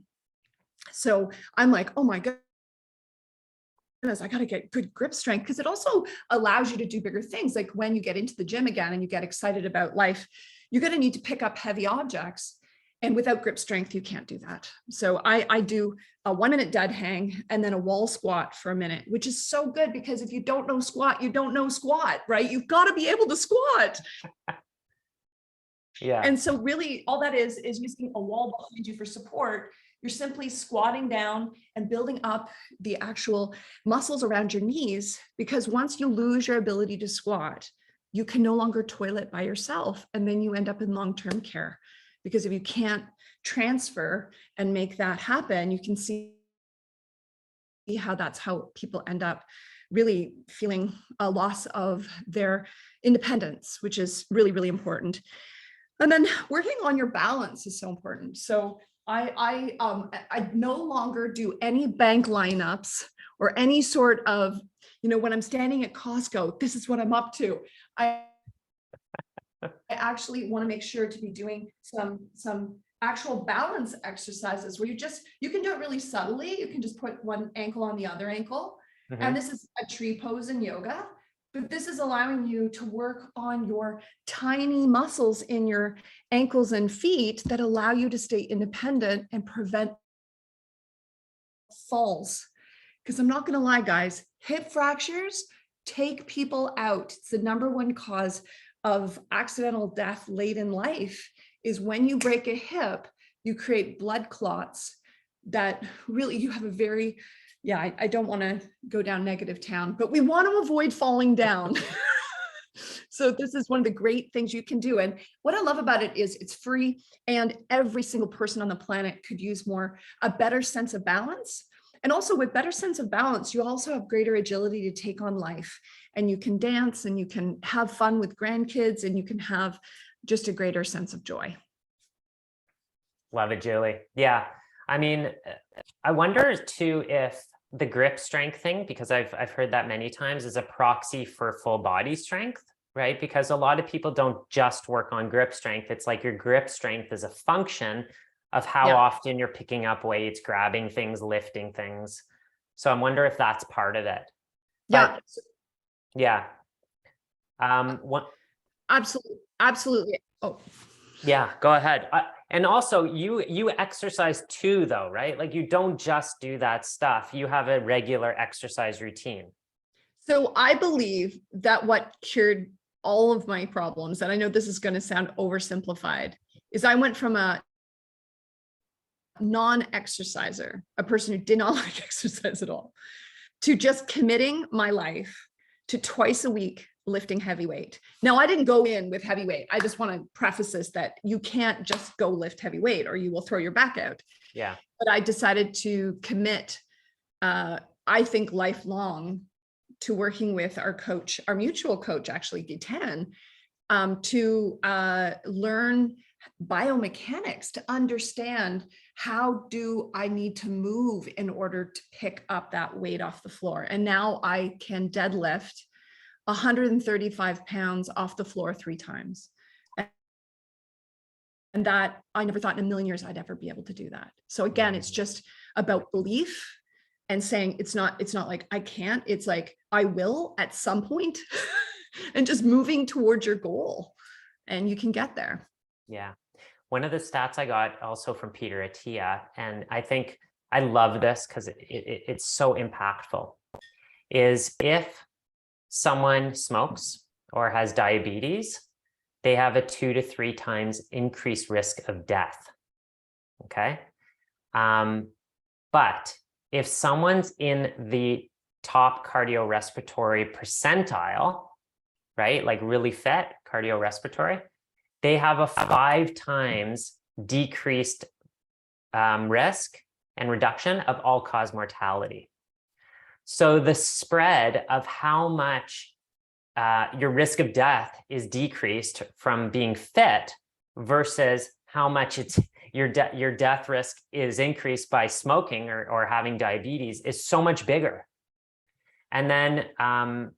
So I'm like, oh my goodness, I got to get good grip strength, because it also allows you to do bigger things. Like when you get into the gym again and you get excited about life, you're going to need to pick up heavy objects. And without grip strength, you can't do that. So I do a 1-minute dead hang and then a wall squat for a minute, which is so good, because if you don't know squat, you don't know squat, right? You've got to be able to squat. Yeah. And so really all that is using a wall behind you for support. You're simply squatting down and building up the actual muscles around your knees, because once you lose your ability to squat, you can no longer toilet by yourself. And then you end up in long-term care, because if you can't transfer and make that happen, you can see how that's how people end up really feeling a loss of their independence, which is really, really important. And then working on your balance is so important. So I no longer do any bank lineups or any sort of, when I'm standing at Costco, this is what I'm up to. I actually want to make sure to be doing some actual balance exercises where you can do it really subtly. You can just put one ankle on the other ankle. Mm-hmm. And this is a tree pose in yoga, but this is allowing you to work on your tiny muscles in your ankles and feet that allow you to stay independent and prevent falls. Because I'm not going to lie, guys, hip fractures take people out. It's the #1 cause of accidental death late in life. Is when you break a hip, you create blood clots that really, you have a very, I don't want to go down negative town, but we want to avoid falling down. So this is one of the great things you can do. And what I love about it is it's free, and every single person on the planet could use a better sense of balance. And also with better sense of balance, you also have greater agility to take on life, and you can dance and you can have fun with grandkids, and you can have just a greater sense of joy. Love it, Julie. Yeah. I mean, I wonder too if the grip strength thing, because I've heard that many times, is a proxy for full body strength, right? Because a lot of people don't just work on grip strength. It's like your grip strength is a function of how often you're picking up weights, grabbing things, lifting things. So I wonder if that's part of it. Yeah. Absolutely. Oh. Yeah, go ahead. And also you exercise too, though, right? Like you don't just do that stuff. You have a regular exercise routine. So I believe that what cured all of my problems, and I know this is going to sound oversimplified, is I went from a non-exerciser, a person who did not like exercise at all, to just committing my life to twice a week lifting heavy weight. Now, I didn't go in with heavy weight. I just want to preface this that you can't just go lift heavy weight or you will throw your back out. Yeah. But I decided to commit, I think lifelong, to working with our coach, our mutual coach, actually, Gitan, to learn biomechanics, to understand how do I need to move in order to pick up that weight off the floor. And now I can deadlift 135 pounds off the floor 3 times. And that I never thought in a million years I'd ever be able to do that. So again, it's just about belief and saying it's not like I can't, it's like I will at some point and just moving towards your goal, and you can get there. Yeah. One of the stats I got also from Peter Attia, and I think I love this because it's so impactful, is if someone smokes or has diabetes, they have a 2 to 3 times increased risk of death. Okay. But if someone's in the top cardiorespiratory percentile, right, like really fit cardiorespiratory, they have a 5 times decreased risk and reduction of all-cause mortality. So the spread of how much your risk of death is decreased from being fit versus how much your death risk is increased by smoking or having diabetes is so much bigger. And then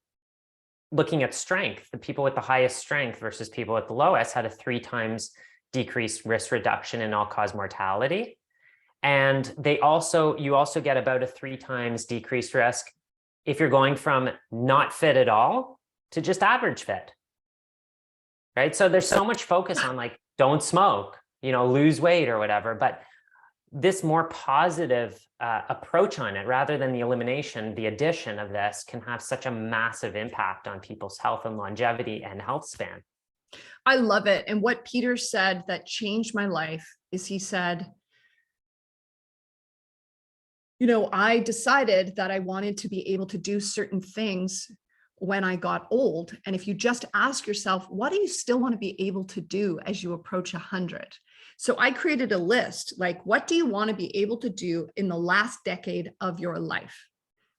looking at strength, the people with the highest strength versus people with the lowest had a 3 times decreased risk reduction in all-cause mortality. And you also get about a 3 times decreased risk if you're going from not fit at all to just average fit, right? So there's so much focus on like, don't smoke, lose weight or whatever, but this more positive approach on it, rather than the elimination, the addition of this can have such a massive impact on people's health and longevity and health span. I love it. And what Peter said that changed my life is he said, I decided that I wanted to be able to do certain things when I got old. And if you just ask yourself, what do you still want to be able to do as you approach 100? So I created a list, like, what do you want to be able to do in the last decade of your life?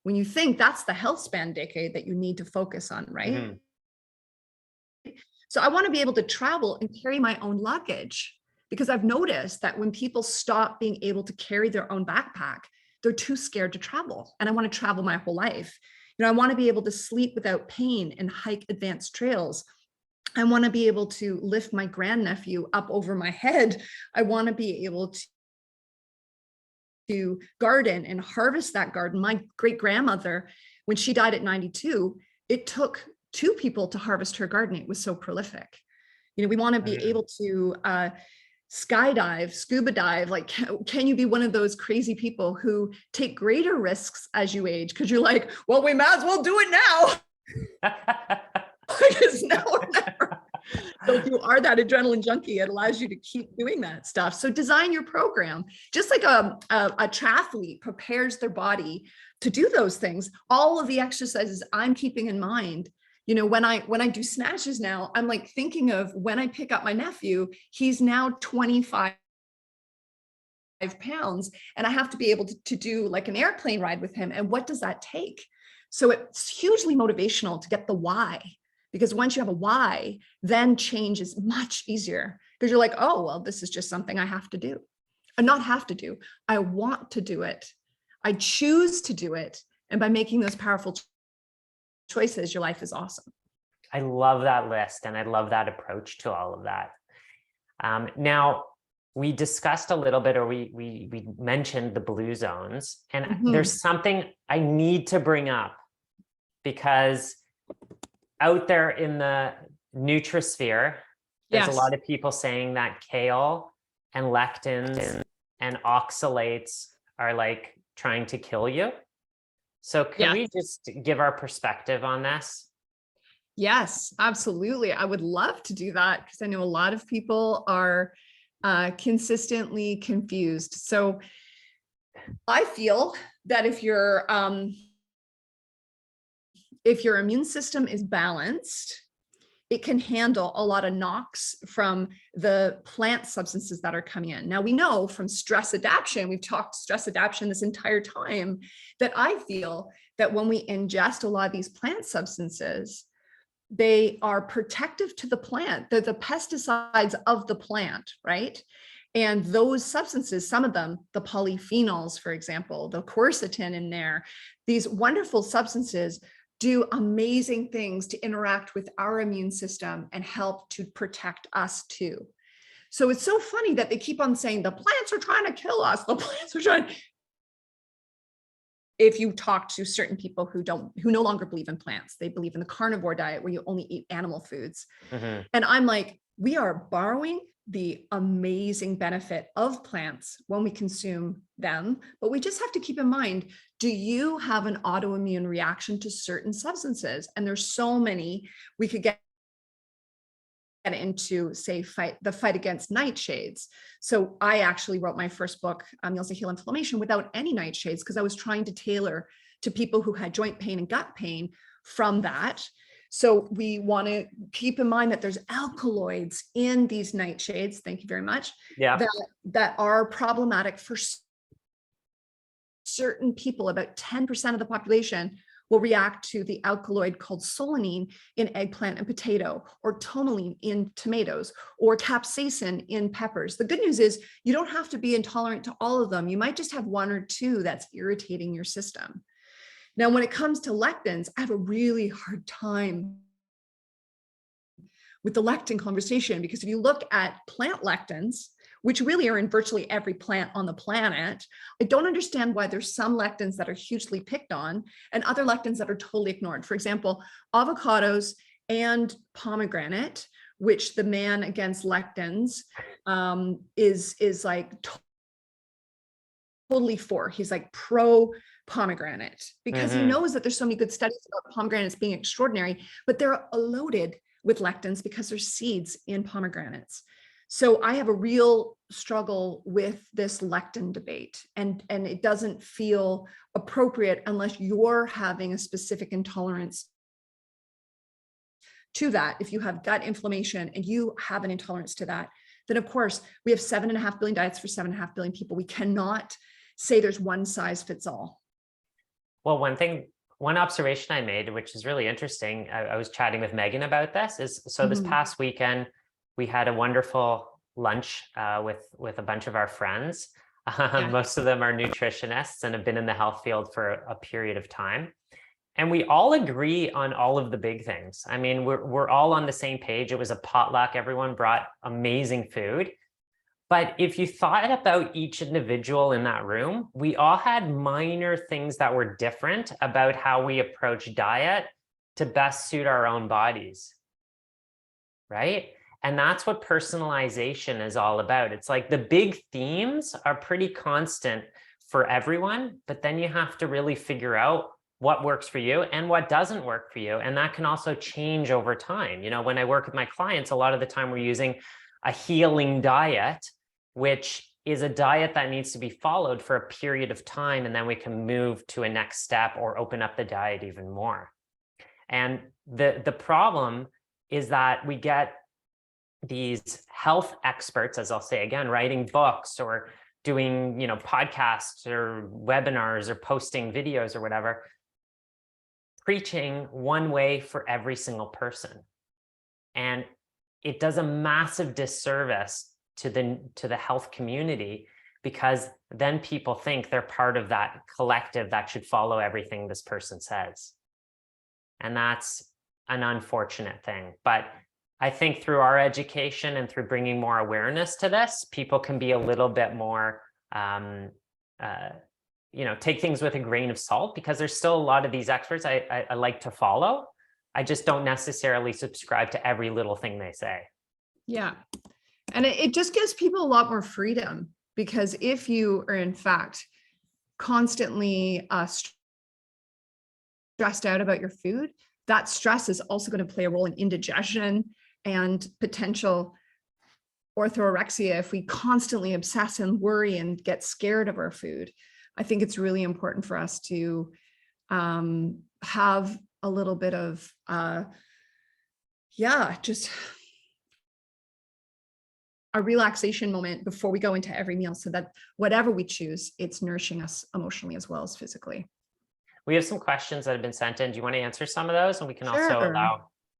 When you think that's the health span decade that you need to focus on, right? Mm-hmm. So I want to be able to travel and carry my own luggage, because I've noticed that when people stop being able to carry their own backpack, they're too scared to travel. And I want to travel my whole life. You know, I want to be able to sleep without pain and hike advanced trails. I want to be able to lift my grandnephew up over my head. I want to be able to garden and harvest that garden. My great grandmother, when she died at 92, it took 2 people to harvest her garden. It was so prolific. You know, we want to be able to skydive, scuba dive. Like, can you be one of those crazy people who take greater risks as you age? Because you're like, well, we might as well do it now. Because now or never. So if you are that adrenaline junkie, it allows you to keep doing that stuff. So design your program, just like a triathlete prepares their body to do those things. All of the exercises I'm keeping in mind. You know, when I do snatches now, I'm like thinking of when I pick up my nephew, he's now 25 pounds, and I have to be able to do like an airplane ride with him. And what does that take? So it's hugely motivational to get the why, because once you have a why, then change is much easier, because you're like, oh, well, this is just something I have to do. And not have to do. I want to do it. I choose to do it. And by making those powerful choices, your life is awesome. I love that list, and I love that approach to all of that. Now, we discussed a little bit, or we mentioned the blue zones, and there's something I need to bring up, because out there in the nutrisphere, there's a lot of people saying that kale and lectins and oxalates are like trying to kill you. So can we just give our perspective on this? Yes, absolutely. I would love to do that, because I know a lot of people are consistently confused. So I feel that if your immune system is balanced, it can handle a lot of knocks from the plant substances that are coming in. Now, we know from stress adaptation, we've talked stress adaptation this entire time, that I feel that when we ingest a lot of these plant substances, they are protective to the plant. They're the pesticides of the plant, right? And those substances, some of them, the polyphenols, for example, the quercetin in there, these wonderful substances do amazing things to interact with our immune system and help to protect us too. So it's so funny that they keep on saying the plants are trying to kill us. The plants are trying. If you talk to certain people who no longer believe in plants, they believe in the carnivore diet where you only eat animal foods. And I'm like, we are borrowing the amazing benefit of plants when we consume them, but we just have to keep in mind, do you have an autoimmune reaction to certain substances? And there's so many. We could get into, say, the fight against nightshades. So I actually wrote my first book, Meals to Heal Inflammation, without any nightshades, because I was trying to tailor to people who had joint pain and gut pain from that. So we want to keep in mind that there's alkaloids in these nightshades, thank you very much, that are problematic for certain people. About 10% of the population will react to the alkaloid called solanine in eggplant and potato, or tomaline in tomatoes, or capsaicin in peppers. The good news is you don't have to be intolerant to all of them. You might just have 1 or 2 that's irritating your system. Now, when it comes to lectins, I have a really hard time with the lectin conversation, because if you look at plant lectins, which really are in virtually every plant on the planet, I don't understand why there's some lectins that are hugely picked on and other lectins that are totally ignored. For example, avocados and pomegranate, which the man against lectins is like totally for. He's like pro pomegranate, because he knows that there's so many good studies about pomegranates being extraordinary, but they're loaded with lectins because there's seeds in pomegranates. So I have a real struggle with this lectin debate, and it doesn't feel appropriate unless you're having a specific intolerance to that, if you have gut inflammation and you have an intolerance to that, then of course we have 7.5 billion diets for 7.5 billion people. We cannot say there's one size fits all. Well, one observation I made, which is really interesting, I was chatting with Megan about this, is so this past weekend, we had a wonderful lunch with a bunch of our friends. Most of them are nutritionists and have been in the health field for a period of time. And we all agree on all of the big things. I mean, we're all on the same page. It was a potluck. Everyone brought amazing food. But if you thought about each individual in that room, we all had minor things that were different about how we approach diet to best suit our own bodies, right? And that's what personalization is all about. It's like the big themes are pretty constant for everyone, but then you have to really figure out what works for you and what doesn't work for you. And that can also change over time. You know, when I work with my clients, a lot of the time we're using a healing diet, which is a diet that needs to be followed for a period of time, and then we can move to a next step or open up the diet even more. And the problem is that we get these health experts, as I'll say again, writing books or doing, you know, podcasts or webinars or posting videos or whatever, preaching one way for every single person. And it does a massive disservice to the health community, because then people think they're part of that collective that should follow everything this person says. And that's an unfortunate thing. But I think through our education and through bringing more awareness to this, people can be a little bit more, you know, take things with a grain of salt, because there's still a lot of these experts I like to follow. I just don't necessarily subscribe to every little thing they say. Yeah. And it just gives people a lot more freedom, because if you are in fact constantly stressed out about your food, that stress is also going to play a role in indigestion and potential orthorexia if we constantly obsess and worry and get scared of our food. I think it's really important for us to have a little bit of, just a relaxation moment before we go into every meal, so that whatever we choose, it's nourishing us emotionally as well as physically. We have some questions that have been sent in. Do you want to answer some of those? And we can also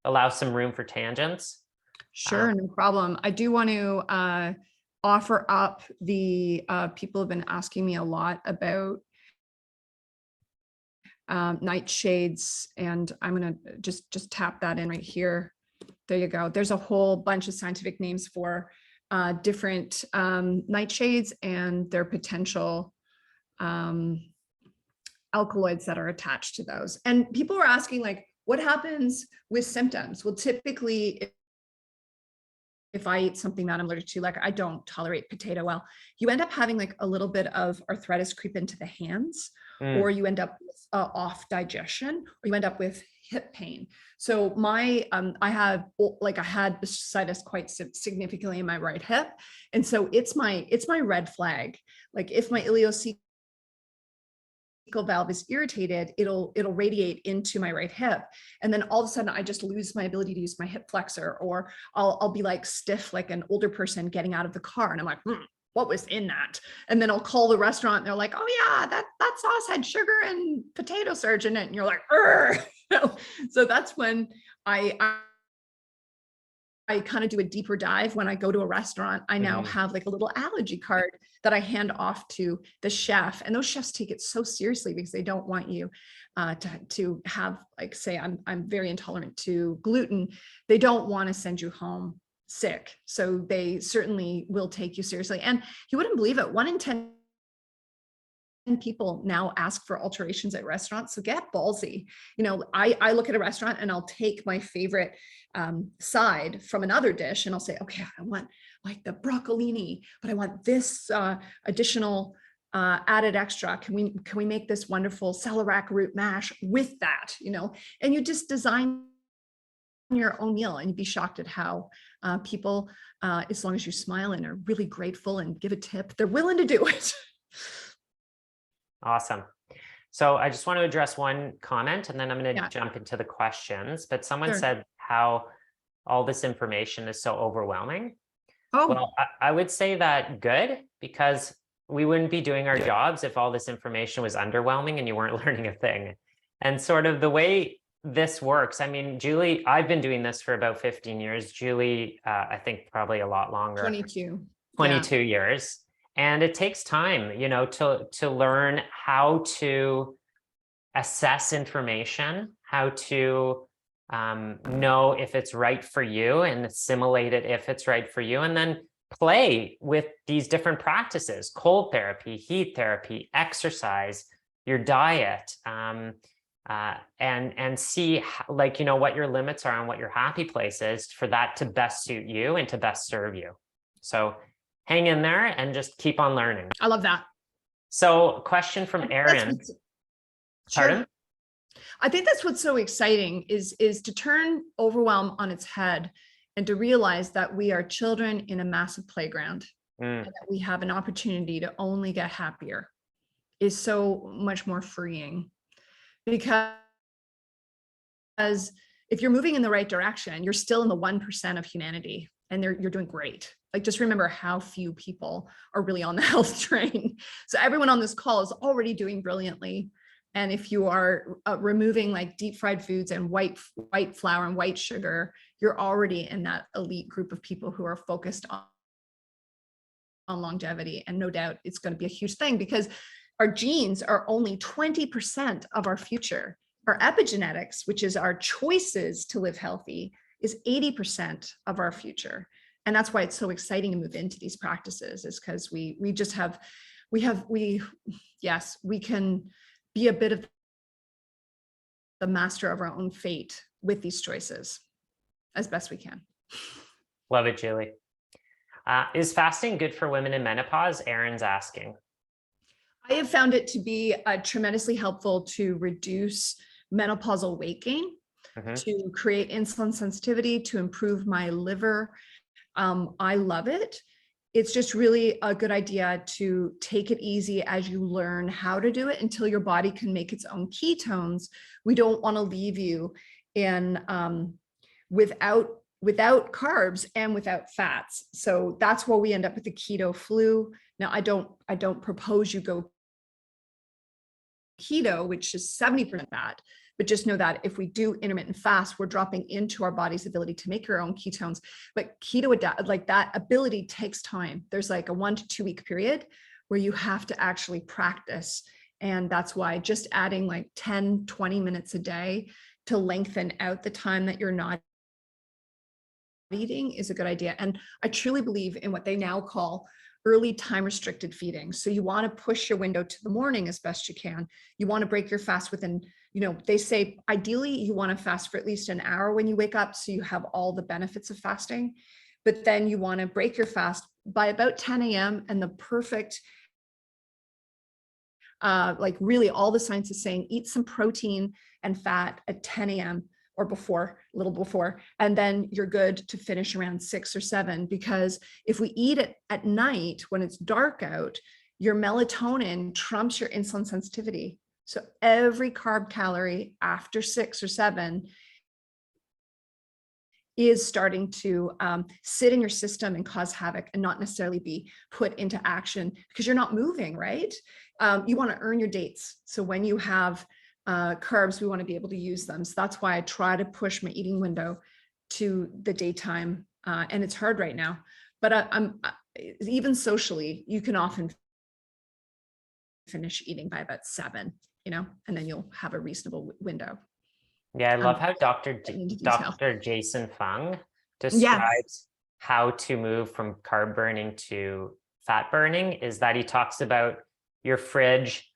allow some room for tangents. Sure, no problem. I do want to offer up the people have been asking me a lot about nightshades, and I'm going to just tap that in right here. There you go. There's a whole bunch of scientific names for different nightshades and their potential alkaloids that are attached to those. And people were asking, like, what happens with symptoms? Well, typically, if I eat something that I'm allergic to, like I don't tolerate potato well, you end up having like a little bit of arthritis creep into the hands, or you end up with off digestion, or you end up with hip pain. So my, I had bursitis quite significantly in my right hip. And so it's my red flag. Like if my ileocecal valve is irritated, it'll radiate into my right hip. And then all of a sudden I just lose my ability to use my hip flexor, or I'll be like stiff, like an older person getting out of the car. And I'm like, what was in that? And then I'll call the restaurant and they're like, oh yeah, that sauce had sugar and potato starch in it. And you're like, so that's when I kind of do a deeper dive. When I go to a restaurant, I now have like a little allergy card that I hand off to the chef, and those chefs take it so seriously because they don't want you to have, like, say I'm very intolerant to gluten. They don't want to send you home sick. So they certainly will take you seriously. And you wouldn't believe it, 1 in 10 people now ask for alterations at restaurants. So get ballsy. You know, I look at a restaurant and I'll take my favorite side from another dish and I'll say, okay, I want like the broccolini, but I want this additional added extra. Can we make this wonderful celeriac root mash with that, you know? And you just design your own meal, and you'd be shocked at how people, as long as you smile and are really grateful and give a tip, they're willing to do it. Awesome. So I just want to address one comment, and then I'm going to jump into the questions. But someone said, how all this information is so overwhelming. Oh, well, I would say that good, because we wouldn't be doing our jobs if all this information was underwhelming and you weren't learning a thing. And sort of the way this works, I mean, Julie, I've been doing this for about 15 years. Julie, I think probably a lot longer. 22. 22 years. And it takes time, you know, to learn how to assess information, how to know if it's right for you and assimilate it if it's right for you, and then play with these different practices: cold therapy, heat therapy, exercise, your diet, and see how, like, you know, what your limits are and what your happy place is for that to best suit you and to best serve you. So hang in there and just keep on learning. I love that. So question from Aaron. Pardon? I think that's what's so exciting is to turn overwhelm on its head and to realize that we are children in a massive playground and that we have an opportunity to only get happier is so much more freeing. Because if you're moving in the right direction, you're still in the 1% of humanity and you're doing great. Like, just remember how few people are really on the health train. So everyone on this call is already doing brilliantly. And if you are removing like deep fried foods and white flour and white sugar, you're already in that elite group of people who are focused on longevity. And no doubt it's going to be a huge thing, because our genes are only 20% of our future. Our epigenetics, which is our choices to live healthy, is 80% of our future. And that's why it's so exciting to move into these practices, is because we can be a bit of the master of our own fate with these choices as best we can. Love it, Julie. Is fasting good for women in menopause? Aaron's asking. I have found it to be tremendously helpful to reduce menopausal weight gain, to create insulin sensitivity, to improve my liver. I love it. It's just really a good idea to take it easy as you learn how to do it until your body can make its own ketones. We don't want to leave you in without carbs and without fats. So that's where we end up with the keto flu. Now, I don't propose you go keto, which is 70% fat, but just know that if we do intermittent fast, we're dropping into our body's ability to make our own ketones. But keto, like that ability takes time. There's like a 1 to 2 week period where you have to actually practice. And that's why just adding like 10, 20 minutes a day to lengthen out the time that you're not eating is a good idea. And I truly believe in what they now call early time restricted feeding. So you want to push your window to the morning as best you can. You want to break your fast within, you know, they say ideally you want to fast for at least an hour when you wake up, so you have all the benefits of fasting. But then you want to break your fast by about 10 a.m. and the perfect, like really all the science is saying, eat some protein and fat at 10 a.m. or before, a little before, and then you're good to finish around 6 or 7. Because if we eat it at night when it's dark out, your melatonin trumps your insulin sensitivity. So every carb calorie after 6 or 7 is starting to sit in your system and cause havoc and not necessarily be put into action because you're not moving, right? You want to earn your dates. So when you have carbs, we want to be able to use them. So that's why I try to push my eating window to the daytime. And it's hard right now, but even socially, you can often finish eating by about 7, you know, and then you'll have a reasonable window. Yeah, I love how Dr. Jason Fung describes how to move from carb burning to fat burning, is that he talks about your fridge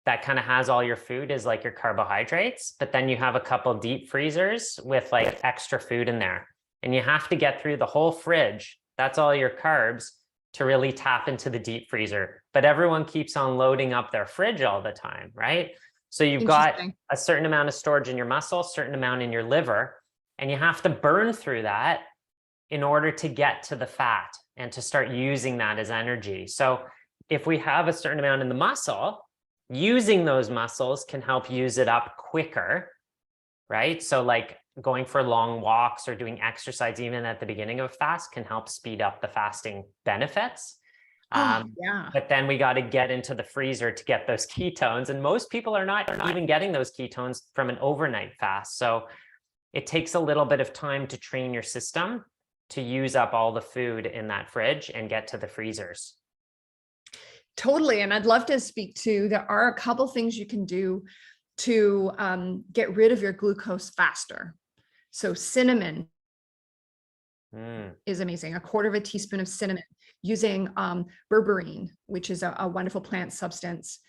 that kind of has all your food is like your carbohydrates, but then you have a couple deep freezers with like extra food in there. And you have to get through the whole fridge. That's all your carbs to really tap into the deep freezer. But everyone keeps on loading up their fridge all the time, right? So you've got a certain amount of storage in your muscle, a certain amount in your liver, and you have to burn through that in order to get to the fat and to start using that as energy. So if we have a certain amount in the muscle, using those muscles can help use it up quicker right? So like going for long walks or doing exercise even at the beginning of a fast can help speed up the fasting benefits. Yeah. But then we got to get into the freezer to get those ketones. And most people are not even getting those ketones from an overnight fast. So it takes a little bit of time to train your system to use up all the food in that fridge and get to the freezers. Totally. And I'd love to speak to, there are a couple things you can do to get rid of your glucose faster. So cinnamon is amazing. A quarter of a teaspoon of cinnamon, using berberine, which is a wonderful plant substance.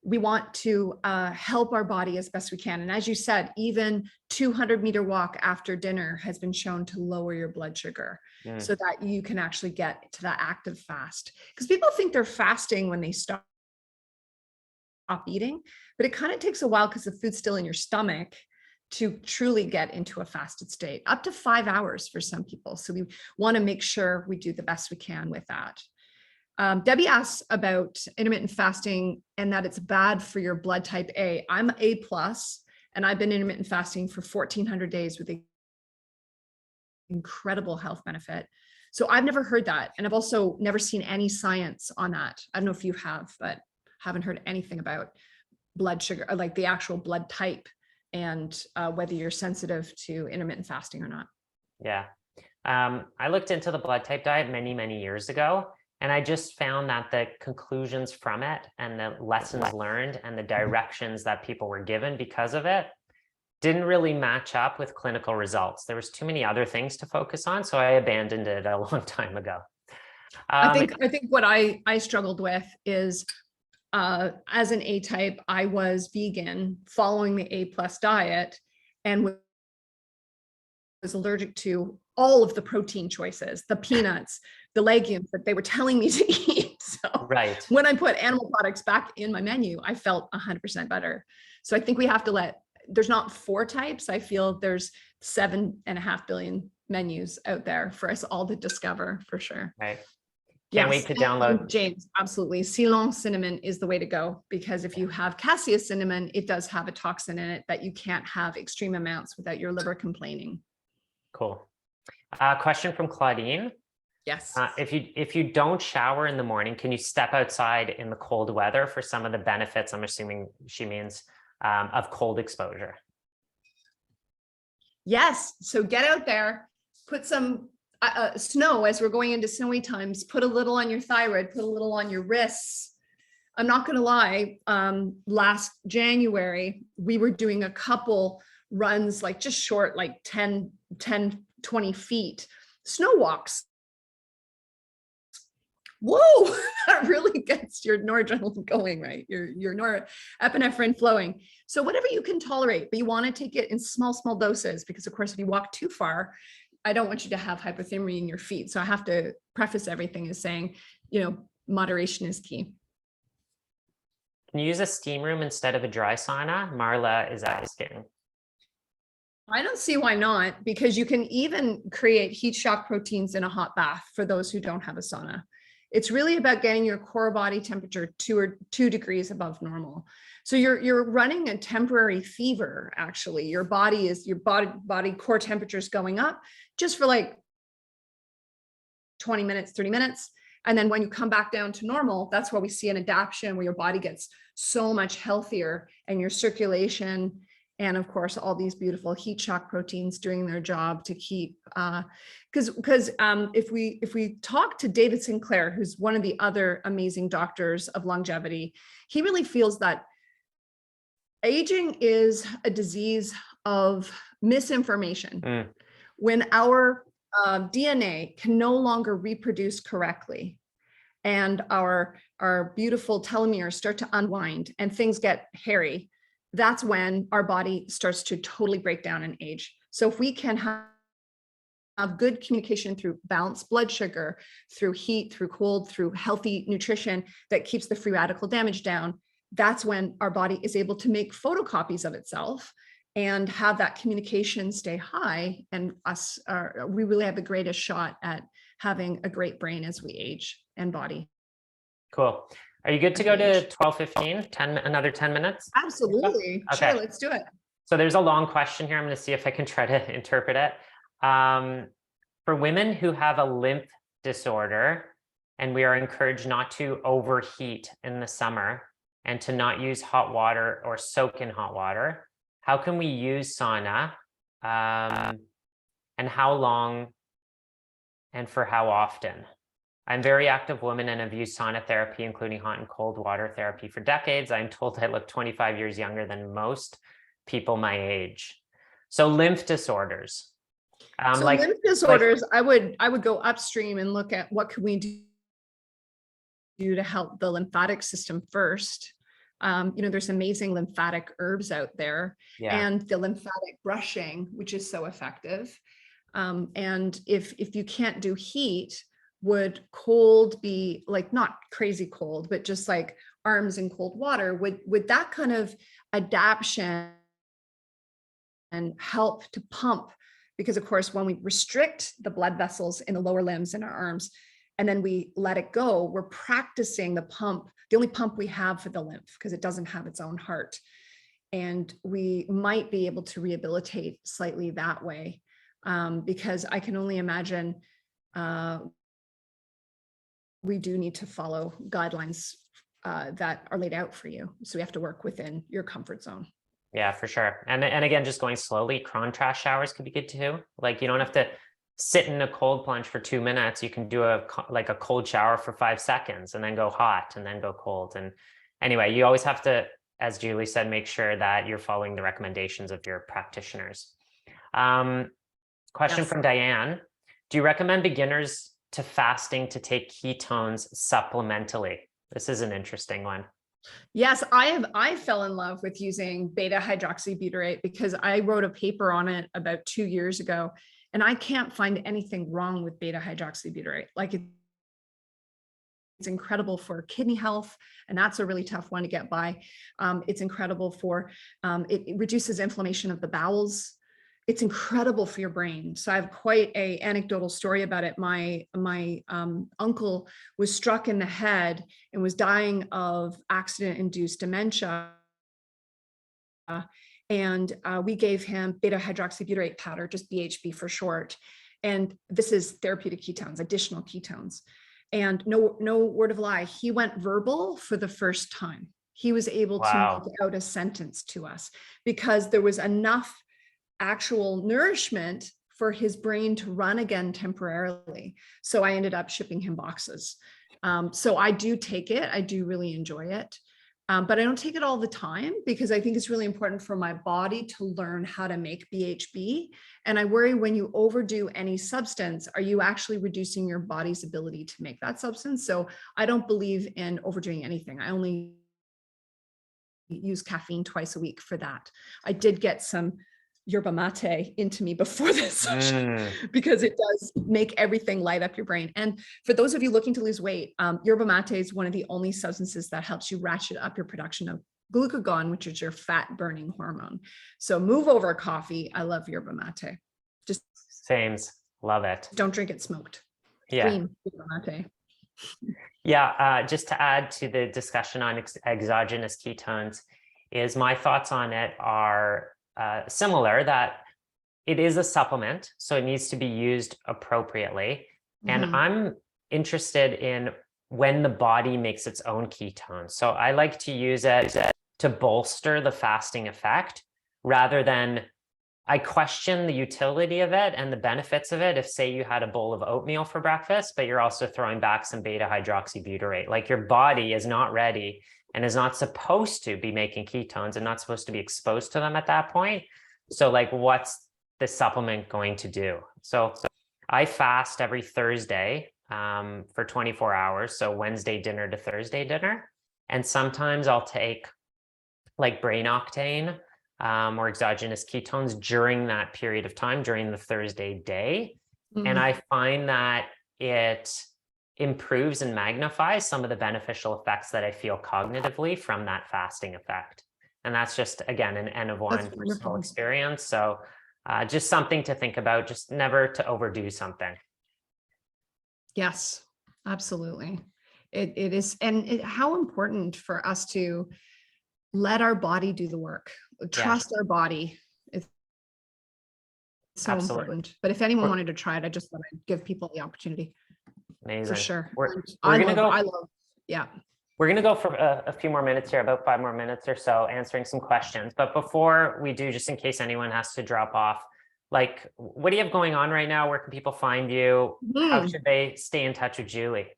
We want to help our body as best we can. And as you said, even 200-meter walk after dinner has been shown to lower your blood sugar so that you can actually get to that active fast. Because people think they're fasting when they stop eating, but it kind of takes a while because the food's still in your stomach to truly get into a fasted state, up to 5 hours for some people. So we want to make sure we do the best we can with that. Debbie asks about intermittent fasting and that it's bad for your blood type A. I'm A+, and I've been intermittent fasting for 1,400 days with incredible health benefit. So I've never heard that. And I've also never seen any science on that. I don't know if you have, but haven't heard anything about blood sugar, or like the actual blood type, and whether you're sensitive to intermittent fasting or not. Yeah. I looked into the blood type diet many, many years ago, and I just found that the conclusions from it and the lessons learned and the directions that people were given because of it didn't really match up with clinical results. There was too many other things to focus on, so I abandoned it a long time ago. I think what I struggled with is, as an A type, I was vegan following the A+ diet and was allergic to all of the protein choices, the peanuts, the legumes that they were telling me to eat. So when I put animal products back in my menu, I felt 100% better. So I think we have to there's not 4 types. I feel there's 7.5 billion menus out there for us all to discover, for sure. Right. Can't wait to download. James, absolutely. Ceylon cinnamon is the way to go, because if you have cassia cinnamon, it does have a toxin in it that you can't have extreme amounts without your liver complaining. Cool. Question from Claudine. Yes. If you don't shower in the morning, can you step outside in the cold weather for some of the benefits, I'm assuming she means, of cold exposure? Yes. So get out there, put some snow as we're going into snowy times, put a little on your thyroid, put a little on your wrists. I'm not going to lie. Last January, we were doing a couple runs, like just short, like 10, 20 feet, snow walks. Whoa, that really gets your noradrenaline going, right? Your norepinephrine flowing. So whatever you can tolerate, but you want to take it in small doses, because of course, if you walk too far, I don't want you to have hypothermia in your feet. So I have to preface everything as saying, moderation is key. Can you use a steam room instead of a dry sauna? Marla is asking. I don't see why not, because you can even create heat shock proteins in a hot bath for those who don't have a sauna. It's really about getting your core body temperature 2 degrees above normal. So you're running a temporary fever. Actually, your body core temperature is going up just for like 20 minutes, 30 minutes. And then when you come back down to normal, that's where we see an adaptation where your body gets so much healthier, and your circulation, and of course, all these beautiful heat shock proteins doing their job to keep, because if we talk to David Sinclair, who's one of the other amazing doctors of longevity, he really feels that aging is a disease of misinformation. When our DNA can no longer reproduce correctly, and our beautiful telomeres start to unwind and things get hairy, that's when our body starts to totally break down in age. So if we can have good communication through balanced blood sugar, through heat, through cold, through healthy nutrition that keeps the free radical damage down, that's when our body is able to make photocopies of itself and have that communication stay high. And we really have the greatest shot at having a great brain as we age, and body. Cool. Are you good to go to 12:15? Another 10 minutes? Absolutely. Okay. Sure, let's do it. So there's a long question here. I'm going to see if I can try to interpret it. For women who have a lymph disorder, and we are encouraged not to overheat in the summer and to not use hot water or soak in hot water, how can we use sauna? And how long and for how often? I'm a very active woman and have used sauna therapy, including hot and cold water therapy for decades. I'm told I look 25 years younger than most people my age. So lymph disorders. Lymph disorders, I would go upstream and look at what can we do to help the lymphatic system first. There's amazing lymphatic herbs out there, and the lymphatic brushing, which is so effective. And if you can't do heat, would cold be like, not crazy cold, but just like arms in cold water, would that kind of adaptation and help to pump? Because of course, when we restrict the blood vessels in the lower limbs and our arms, and then we let it go, we're practicing the pump, the only pump we have for the lymph, because it doesn't have its own heart. And we might be able to rehabilitate slightly that way, because I can only imagine we do need to follow guidelines that are laid out for you. So we have to work within your comfort zone. Yeah, for sure. And again, just going slowly, contrast showers could be good too. Like you don't have to sit in a cold plunge for 2 minutes. You can do a cold shower for 5 seconds and then go hot and then go cold. And anyway, you always have to, as Julie said, make sure that you're following the recommendations of your practitioners. Question from Diane. Do you recommend beginners to fasting to take ketones supplementally? This is an interesting one. Yes, I fell in love with using beta hydroxybutyrate because I wrote a paper on it about 2 years ago, and I can't find anything wrong with beta hydroxybutyrate. Like it's incredible for kidney health, and that's a really tough one to get by. It's incredible for, it reduces inflammation of the bowels. It's incredible for your brain. So I have quite a anecdotal story about it. My uncle was struck in the head and was dying of accident-induced dementia. And we gave him beta hydroxybutyrate powder, just BHB for short. And this is therapeutic ketones, additional ketones. And no word of lie, he went verbal for the first time. He was able to make out a sentence to us because there was enough actual nourishment for his brain to run again temporarily. So I ended up shipping him boxes. So I do take it. I do really enjoy it. But I don't take it all the time because I think it's really important for my body to learn how to make BHB. And I worry when you overdo any substance, are you actually reducing your body's ability to make that substance? So I don't believe in overdoing anything. I only use caffeine twice a week for that. I did get some yerba mate into me before this session because it does make everything light up your brain. And for those of you looking to lose weight, yerba mate is one of the only substances that helps you ratchet up your production of glucagon, which is your fat burning hormone. So move over coffee. I love yerba mate. Just same, love it. Don't drink it smoked. Yeah. Green yerba mate. Yeah, just to add to the discussion on exogenous ketones, is my thoughts on it are similar, that it is a supplement, so it needs to be used appropriately. And I'm interested in when the body makes its own ketones. So I like to use it to bolster the fasting effect rather than, I question the utility of it and the benefits of it if, say, you had a bowl of oatmeal for breakfast, but you're also throwing back some beta hydroxybutyrate. Like your body is not ready and is not supposed to be making ketones and not supposed to be exposed to them at that point. So like, what's the supplement going to do? So I fast every Thursday for 24 hours. So Wednesday dinner to Thursday dinner. And sometimes I'll take like brain octane or exogenous ketones during that period of time, during the Thursday day. And I find that it improves and magnifies some of the beneficial effects that I feel cognitively from that fasting effect. And that's just, again, an N of one personal experience. So just something to think about, just never to overdo something. Yes, absolutely. It is. And how important for us to let our body do the work. trust our body. It's so Absolutely. important. But if anyone wanted to try it, I just want to give people the opportunity. Amazing. For sure. We're gonna go. Yeah. We're going to go for a few more minutes here, about 5 more minutes or so, answering some questions. But before we do, just in case anyone has to drop off, like, what do you have going on right now? Where can people find you? How should they stay in touch with Julie?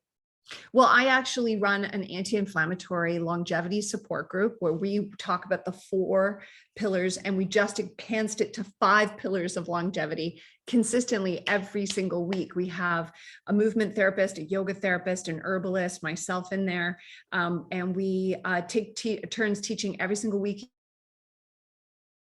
Well, I actually run an anti-inflammatory longevity support group where we talk about the 4 pillars, and we just enhanced it to 5 pillars of longevity consistently every single week. We have a movement therapist, a yoga therapist, an herbalist, myself in there. And we take turns teaching every single week.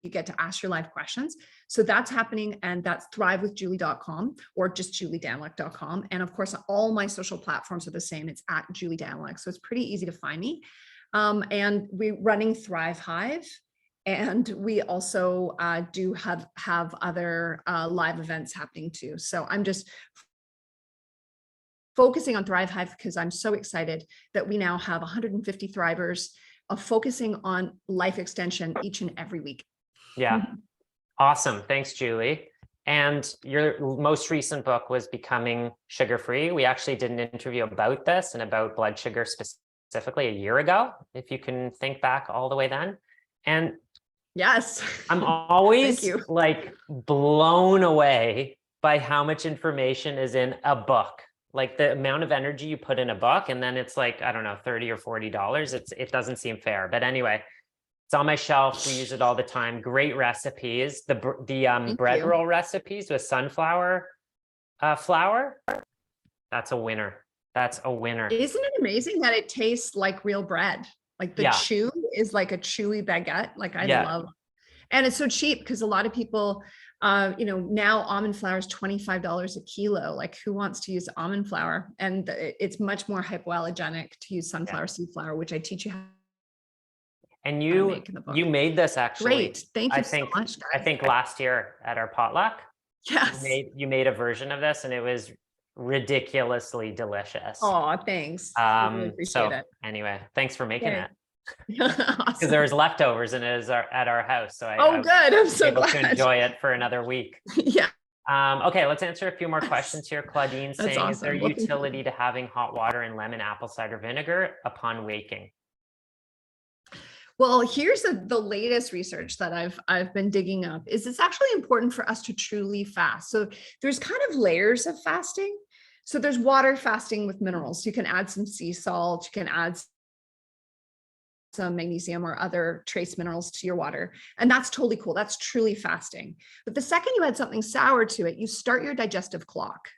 You get to ask your live questions. So that's happening, and that's thrivewithjulie.com or just juliedaniluk.com. And of course, all my social platforms are the same. It's at Julie Daniluk. So it's pretty easy to find me. And we're running Thrive Hive. And we also do have other live events happening too. So I'm just focusing on Thrive Hive because I'm so excited that we now have 150 Thrivers focusing on life extension each and every week. Yeah. Awesome. Thanks, Julie. And your most recent book was Becoming Sugar-Free. We actually did an interview about this and about blood sugar specifically a year ago, if you can think back all the way then. And yes, I'm always like blown away by how much information is in a book. Like the amount of energy you put in a book, and then it's like, I don't know, $30 or $40. It doesn't seem fair. But anyway, it's on my shelf. We use it all the time. Great recipes. The bread roll recipes with sunflower flour. That's a winner. That's a winner. Isn't it amazing that it tastes like real bread? Like the chew is like a chewy baguette. Like I love, and it's so cheap because a lot of people, now almond flour is $25 a kilo. Like who wants to use almond flour? And it's much more hypoallergenic to use sunflower seed flour, which I teach you how. And you made this actually. Great. Thank you so much, guys. I think last year at our potluck. Yes. You made a version of this, and it was ridiculously delicious. Oh, thanks. I really appreciate it. Anyway, thanks for making it. Awesome. Because there was leftovers and it is at our house. So good. I'm so glad. To enjoy it for another week. Yeah. Okay, let's answer a few more questions here. Claudine saying, awesome. Is there utility to having hot water and lemon apple cider vinegar upon waking? Well, here's the latest research that I've been digging up. Is it's actually important for us to truly fast. So there's kind of layers of fasting. So there's water fasting with minerals. You can add some sea salt. You can add some magnesium or other trace minerals to your water. And that's totally cool. That's truly fasting. But the second you add something sour to it, you start your digestive clock.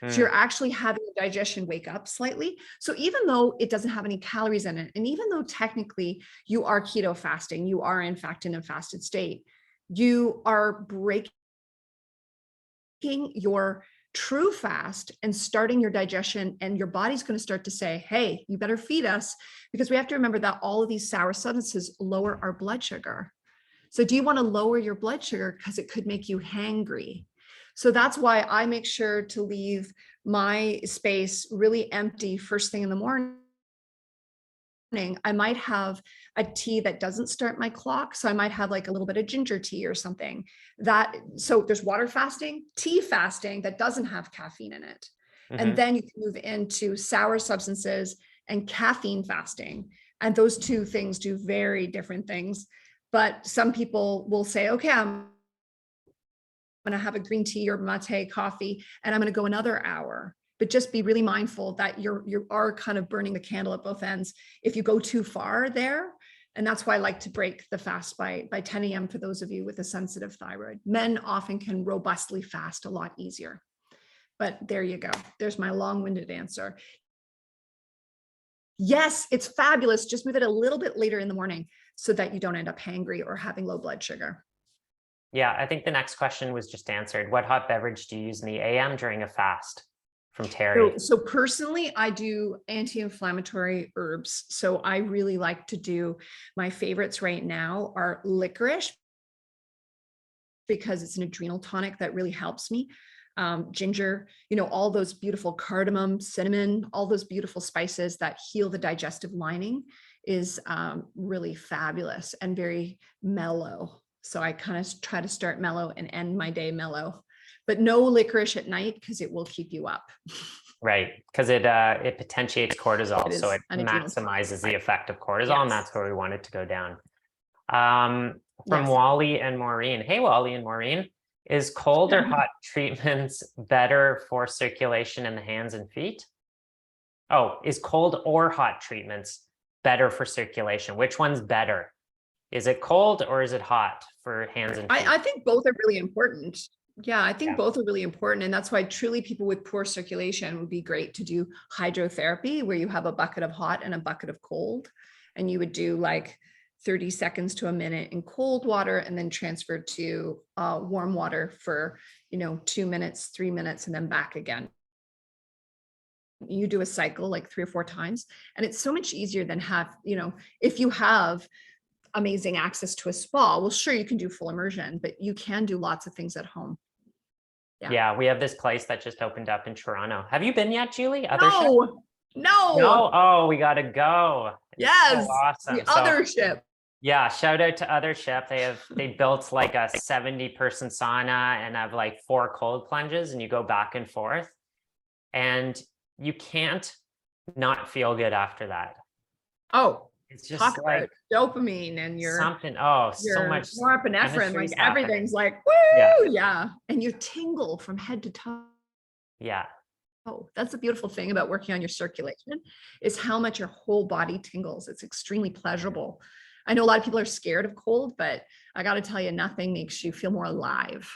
So you're actually having the digestion wake up slightly. So even though it doesn't have any calories in it, and even though technically you are keto fasting, you are in fact in a fasted state, you are breaking your true fast and starting your digestion, and your body's going to start to say, hey, you better feed us, because we have to remember that all of these sour substances lower our blood sugar. So do you want to lower your blood sugar? Because it could make you hangry. So that's why I make sure to leave my space really empty first thing in the morning. I might have a tea that doesn't start my clock. So I might have like a little bit of ginger tea or something. So there's water fasting, tea fasting that doesn't have caffeine in it. And then you can move into sour substances and caffeine fasting. And those two things do very different things. But some people will say, okay, I'm going to have a green tea or mate coffee, and I'm going to go another hour. But just be really mindful that you are kind of burning the candle at both ends if you go too far there. And that's why I like to break the fast by 10 a.m. for those of you with a sensitive thyroid. Men often can robustly fast a lot easier. But there you go. There's my long-winded answer. Yes, it's fabulous. Just move it a little bit later in the morning so that you don't end up hangry or having low blood sugar. Yeah, I think the next question was just answered. What hot beverage do you use in the AM during a fast? From Terry. So personally, I do anti-inflammatory herbs. So I really like to do, my favorites right now are licorice, because it's an adrenal tonic that really helps me. Ginger, all those beautiful cardamom, cinnamon, all those beautiful spices that heal the digestive lining is really fabulous and very mellow. So I kind of try to start mellow and end my day mellow, but no licorice at night because it will keep you up. Right, because it potentiates cortisol, so it maximizes the effect of cortisol, and that's where we want it to go down. From Wally and Maureen. Hey, Wally and Maureen. Is cold or hot treatments better for circulation in the hands and feet? Oh, is cold or hot treatments better for circulation? Which one's better? Is it cold or is it hot for hands and feet? I think both are really important. Yeah, I think both are really important. And that's why truly people with poor circulation would be great to do hydrotherapy, where you have a bucket of hot and a bucket of cold. And you would do like 30 seconds to a minute in cold water and then transfer to warm water for, 2 minutes, 3 minutes, and then back again. You do a cycle like 3 or 4 times. And it's so much easier than if you have amazing access to a spa, well, sure, you can do full immersion, but you can do lots of things at home. Yeah, we have this place that just opened up in Toronto. Have you been yet, Julie? No. Oh, we got to go. Yes. So awesome. The Othership. Yeah, shout out to Othership. They built like a 70-person sauna and have like 4 cold plunges, and you go back and forth, and you can't not feel good after that. Oh, it's just like dopamine and your something. Oh, so much norepinephrine, like everything's like woo, yeah, and you tingle from head to toe. Yeah. Oh, that's the beautiful thing about working on your circulation, is how much your whole body tingles. It's extremely pleasurable. I know a lot of people are scared of cold, but I got to tell you, nothing makes you feel more alive.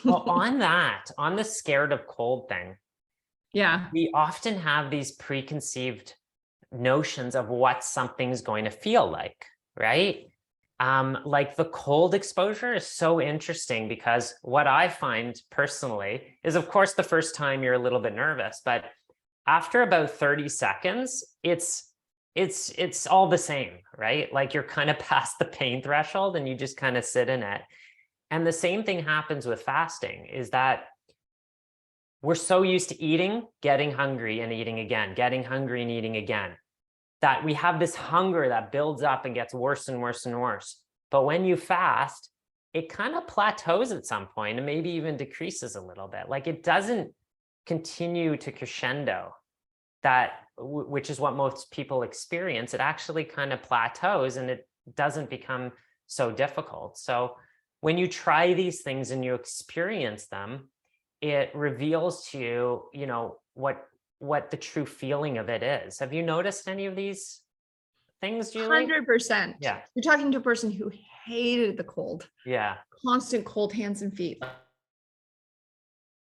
Well, on the scared of cold thing, we often have these preconceived notions of what something's going to feel like, right? Like the cold exposure is so interesting, because what I find personally is, of course, the first time you're a little bit nervous, but after about 30 seconds, it's all the same, right? Like you're kind of past the pain threshold and you just kind of sit in it. And the same thing happens with fasting, is that we're so used to eating, getting hungry and eating again, getting hungry and eating again, that we have this hunger that builds up and gets worse and worse and worse. But when you fast, it kind of plateaus at some point and maybe even decreases a little bit. Like it doesn't continue to crescendo, which is what most people experience. It actually kind of plateaus and it doesn't become so difficult. So when you try these things and you experience them, it reveals to you, what the true feeling of it is. Have you noticed any of these things, Julie? 100%. Yeah. You're talking to a person who hated the cold. Yeah. Constant cold hands and feet.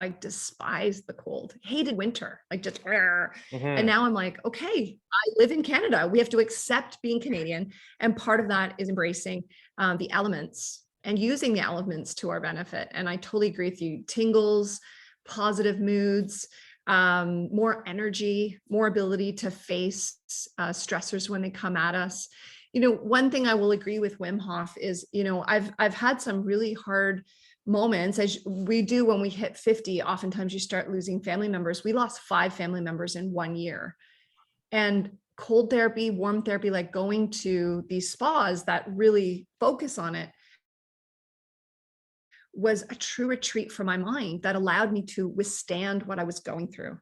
I despised the cold, hated winter, like just, and now I'm like, okay, I live in Canada. We have to accept being Canadian. And part of that is embracing the elements and using the elements to our benefit. And I totally agree with you. Tingles, positive moods, more energy, more ability to face stressors when they come at us. One thing I will agree with Wim Hof is, I've had some really hard moments, as we do when we hit 50. Oftentimes you start losing family members. We lost 5 family members in 1 year. And cold therapy, warm therapy, like going to these spas that really focus on it, was a true retreat for my mind that allowed me to withstand what I was going through.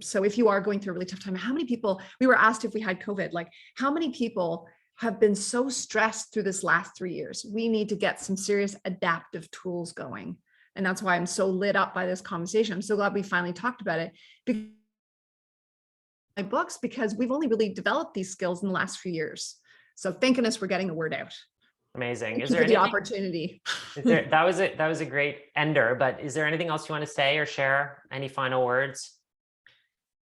So if you are going through a really tough time, how many people, we were asked if we had COVID, like how many people have been so stressed through this last 3 years? We need to get some serious adaptive tools going. And that's why I'm so lit up by this conversation. I'm so glad we finally talked about it. My books, because we've only really developed these skills in the last few years. So thank goodness we're getting the word out. Amazing. Is there the opportunity? That was a great ender, but is there anything else you want to say or share? Any final words?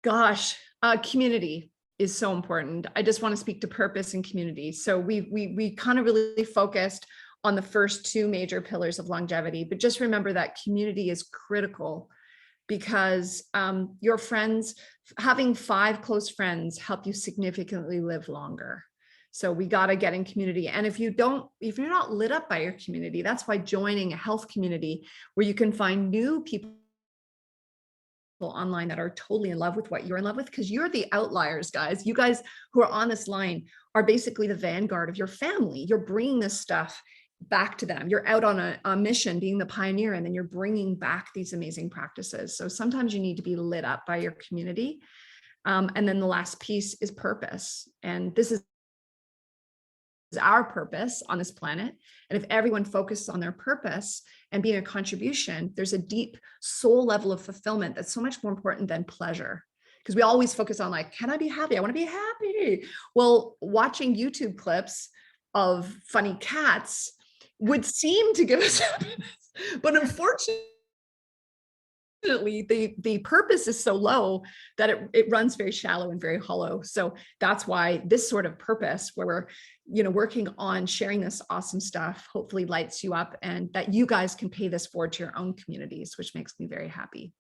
Gosh, community is so important. I just want to speak to purpose and community. So we kind of really focused on the first 2 major pillars of longevity, but just remember that community is critical, because your friends, having 5 close friends, help you significantly live longer. So we got to get in community. And if you're not lit up by your community, that's why joining a health community where you can find new people online that are totally in love with what you're in love with, because you're the outliers, guys. You guys who are on this line are basically the vanguard of your family. You're bringing this stuff back to them. You're out on a mission, being the pioneer, and then you're bringing back these amazing practices. So sometimes you need to be lit up by your community. And then the last piece is purpose. And this is our purpose on this planet. And if everyone focuses on their purpose and being a contribution, there's a deep soul level of fulfillment that's so much more important than pleasure. Because we always focus on like, can I be happy? I want to be happy. Well, watching YouTube clips of funny cats would seem to give us happiness, but unfortunately, the purpose is so low that it runs very shallow and very hollow. So that's why this sort of purpose, where we're, you know, working on sharing this awesome stuff, hopefully lights you up, and that you guys can pay this forward to your own communities, which makes me very happy.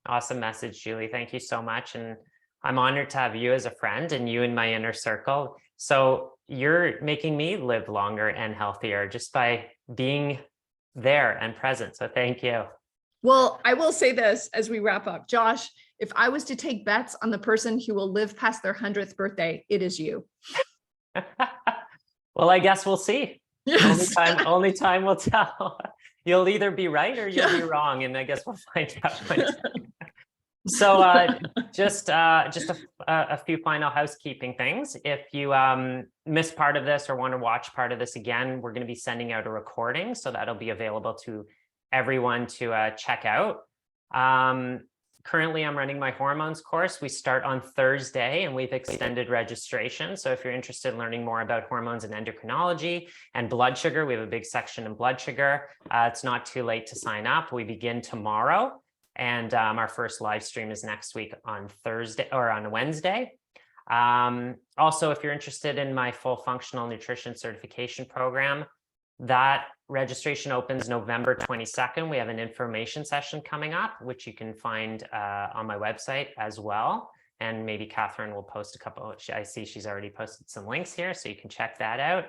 Awesome message, Julie. Thank you so much. And I'm honored to have you as a friend and you in my inner circle. So you're making me live longer and healthier just by being there and present. So thank you. Well, I will say this as we wrap up, Josh, if I was to take bets on the person who will live past their 100th birthday, it is you. Well, I guess we'll see. Yes. Only time will tell. You'll either be right or you'll be wrong. And I guess we'll find out. So just a few final housekeeping things. If you missed part of this or want to watch part of this again, we're going to be sending out a recording. So that'll be available to everyone to check out. Currently, I'm running my hormones course. We start on Thursday and we've extended registration. So if you're interested in learning more about hormones and endocrinology and blood sugar, we have a big section in blood sugar. It's not too late to sign up. We begin tomorrow. And our first live stream is next week on Thursday or on Wednesday. Also, if you're interested in my full functional nutrition certification program, that registration opens November 22nd. We have an information session coming up, which you can find on my website as well. And maybe Catherine will post a couple. I see she's already posted some links here, so you can check that out.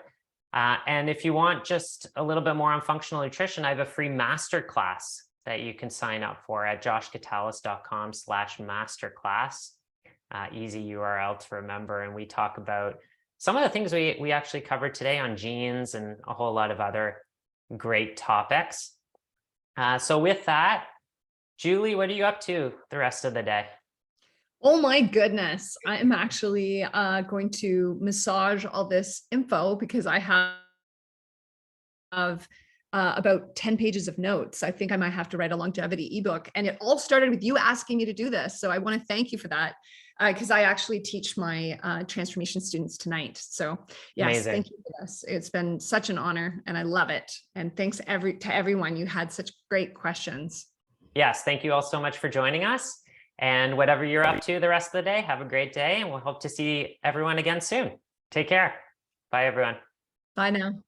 And if you want just a little bit more on functional nutrition, I have a free masterclass that you can sign up for at joshgitalis.com/masterclass. Easy URL to remember. And we talk about some of the things we actually covered today on genes and a whole lot of other great topics. So with that, Julie, what are you up to the rest of the day? Oh my goodness. I am actually going to massage all this info because I have about 10 pages of notes. I think I might have to write a longevity ebook. And it all started with you asking me to do this. So I want to thank you for that, because I actually teach my transformation students tonight. So yes, amazing. Thank you for this. It's been such an honor and I love it. And thanks to everyone. You had such great questions. Yes, thank you all so much for joining us. And whatever you're up to the rest of the day, have a great day. And we'll hope to see everyone again soon. Take care. Bye, everyone. Bye now.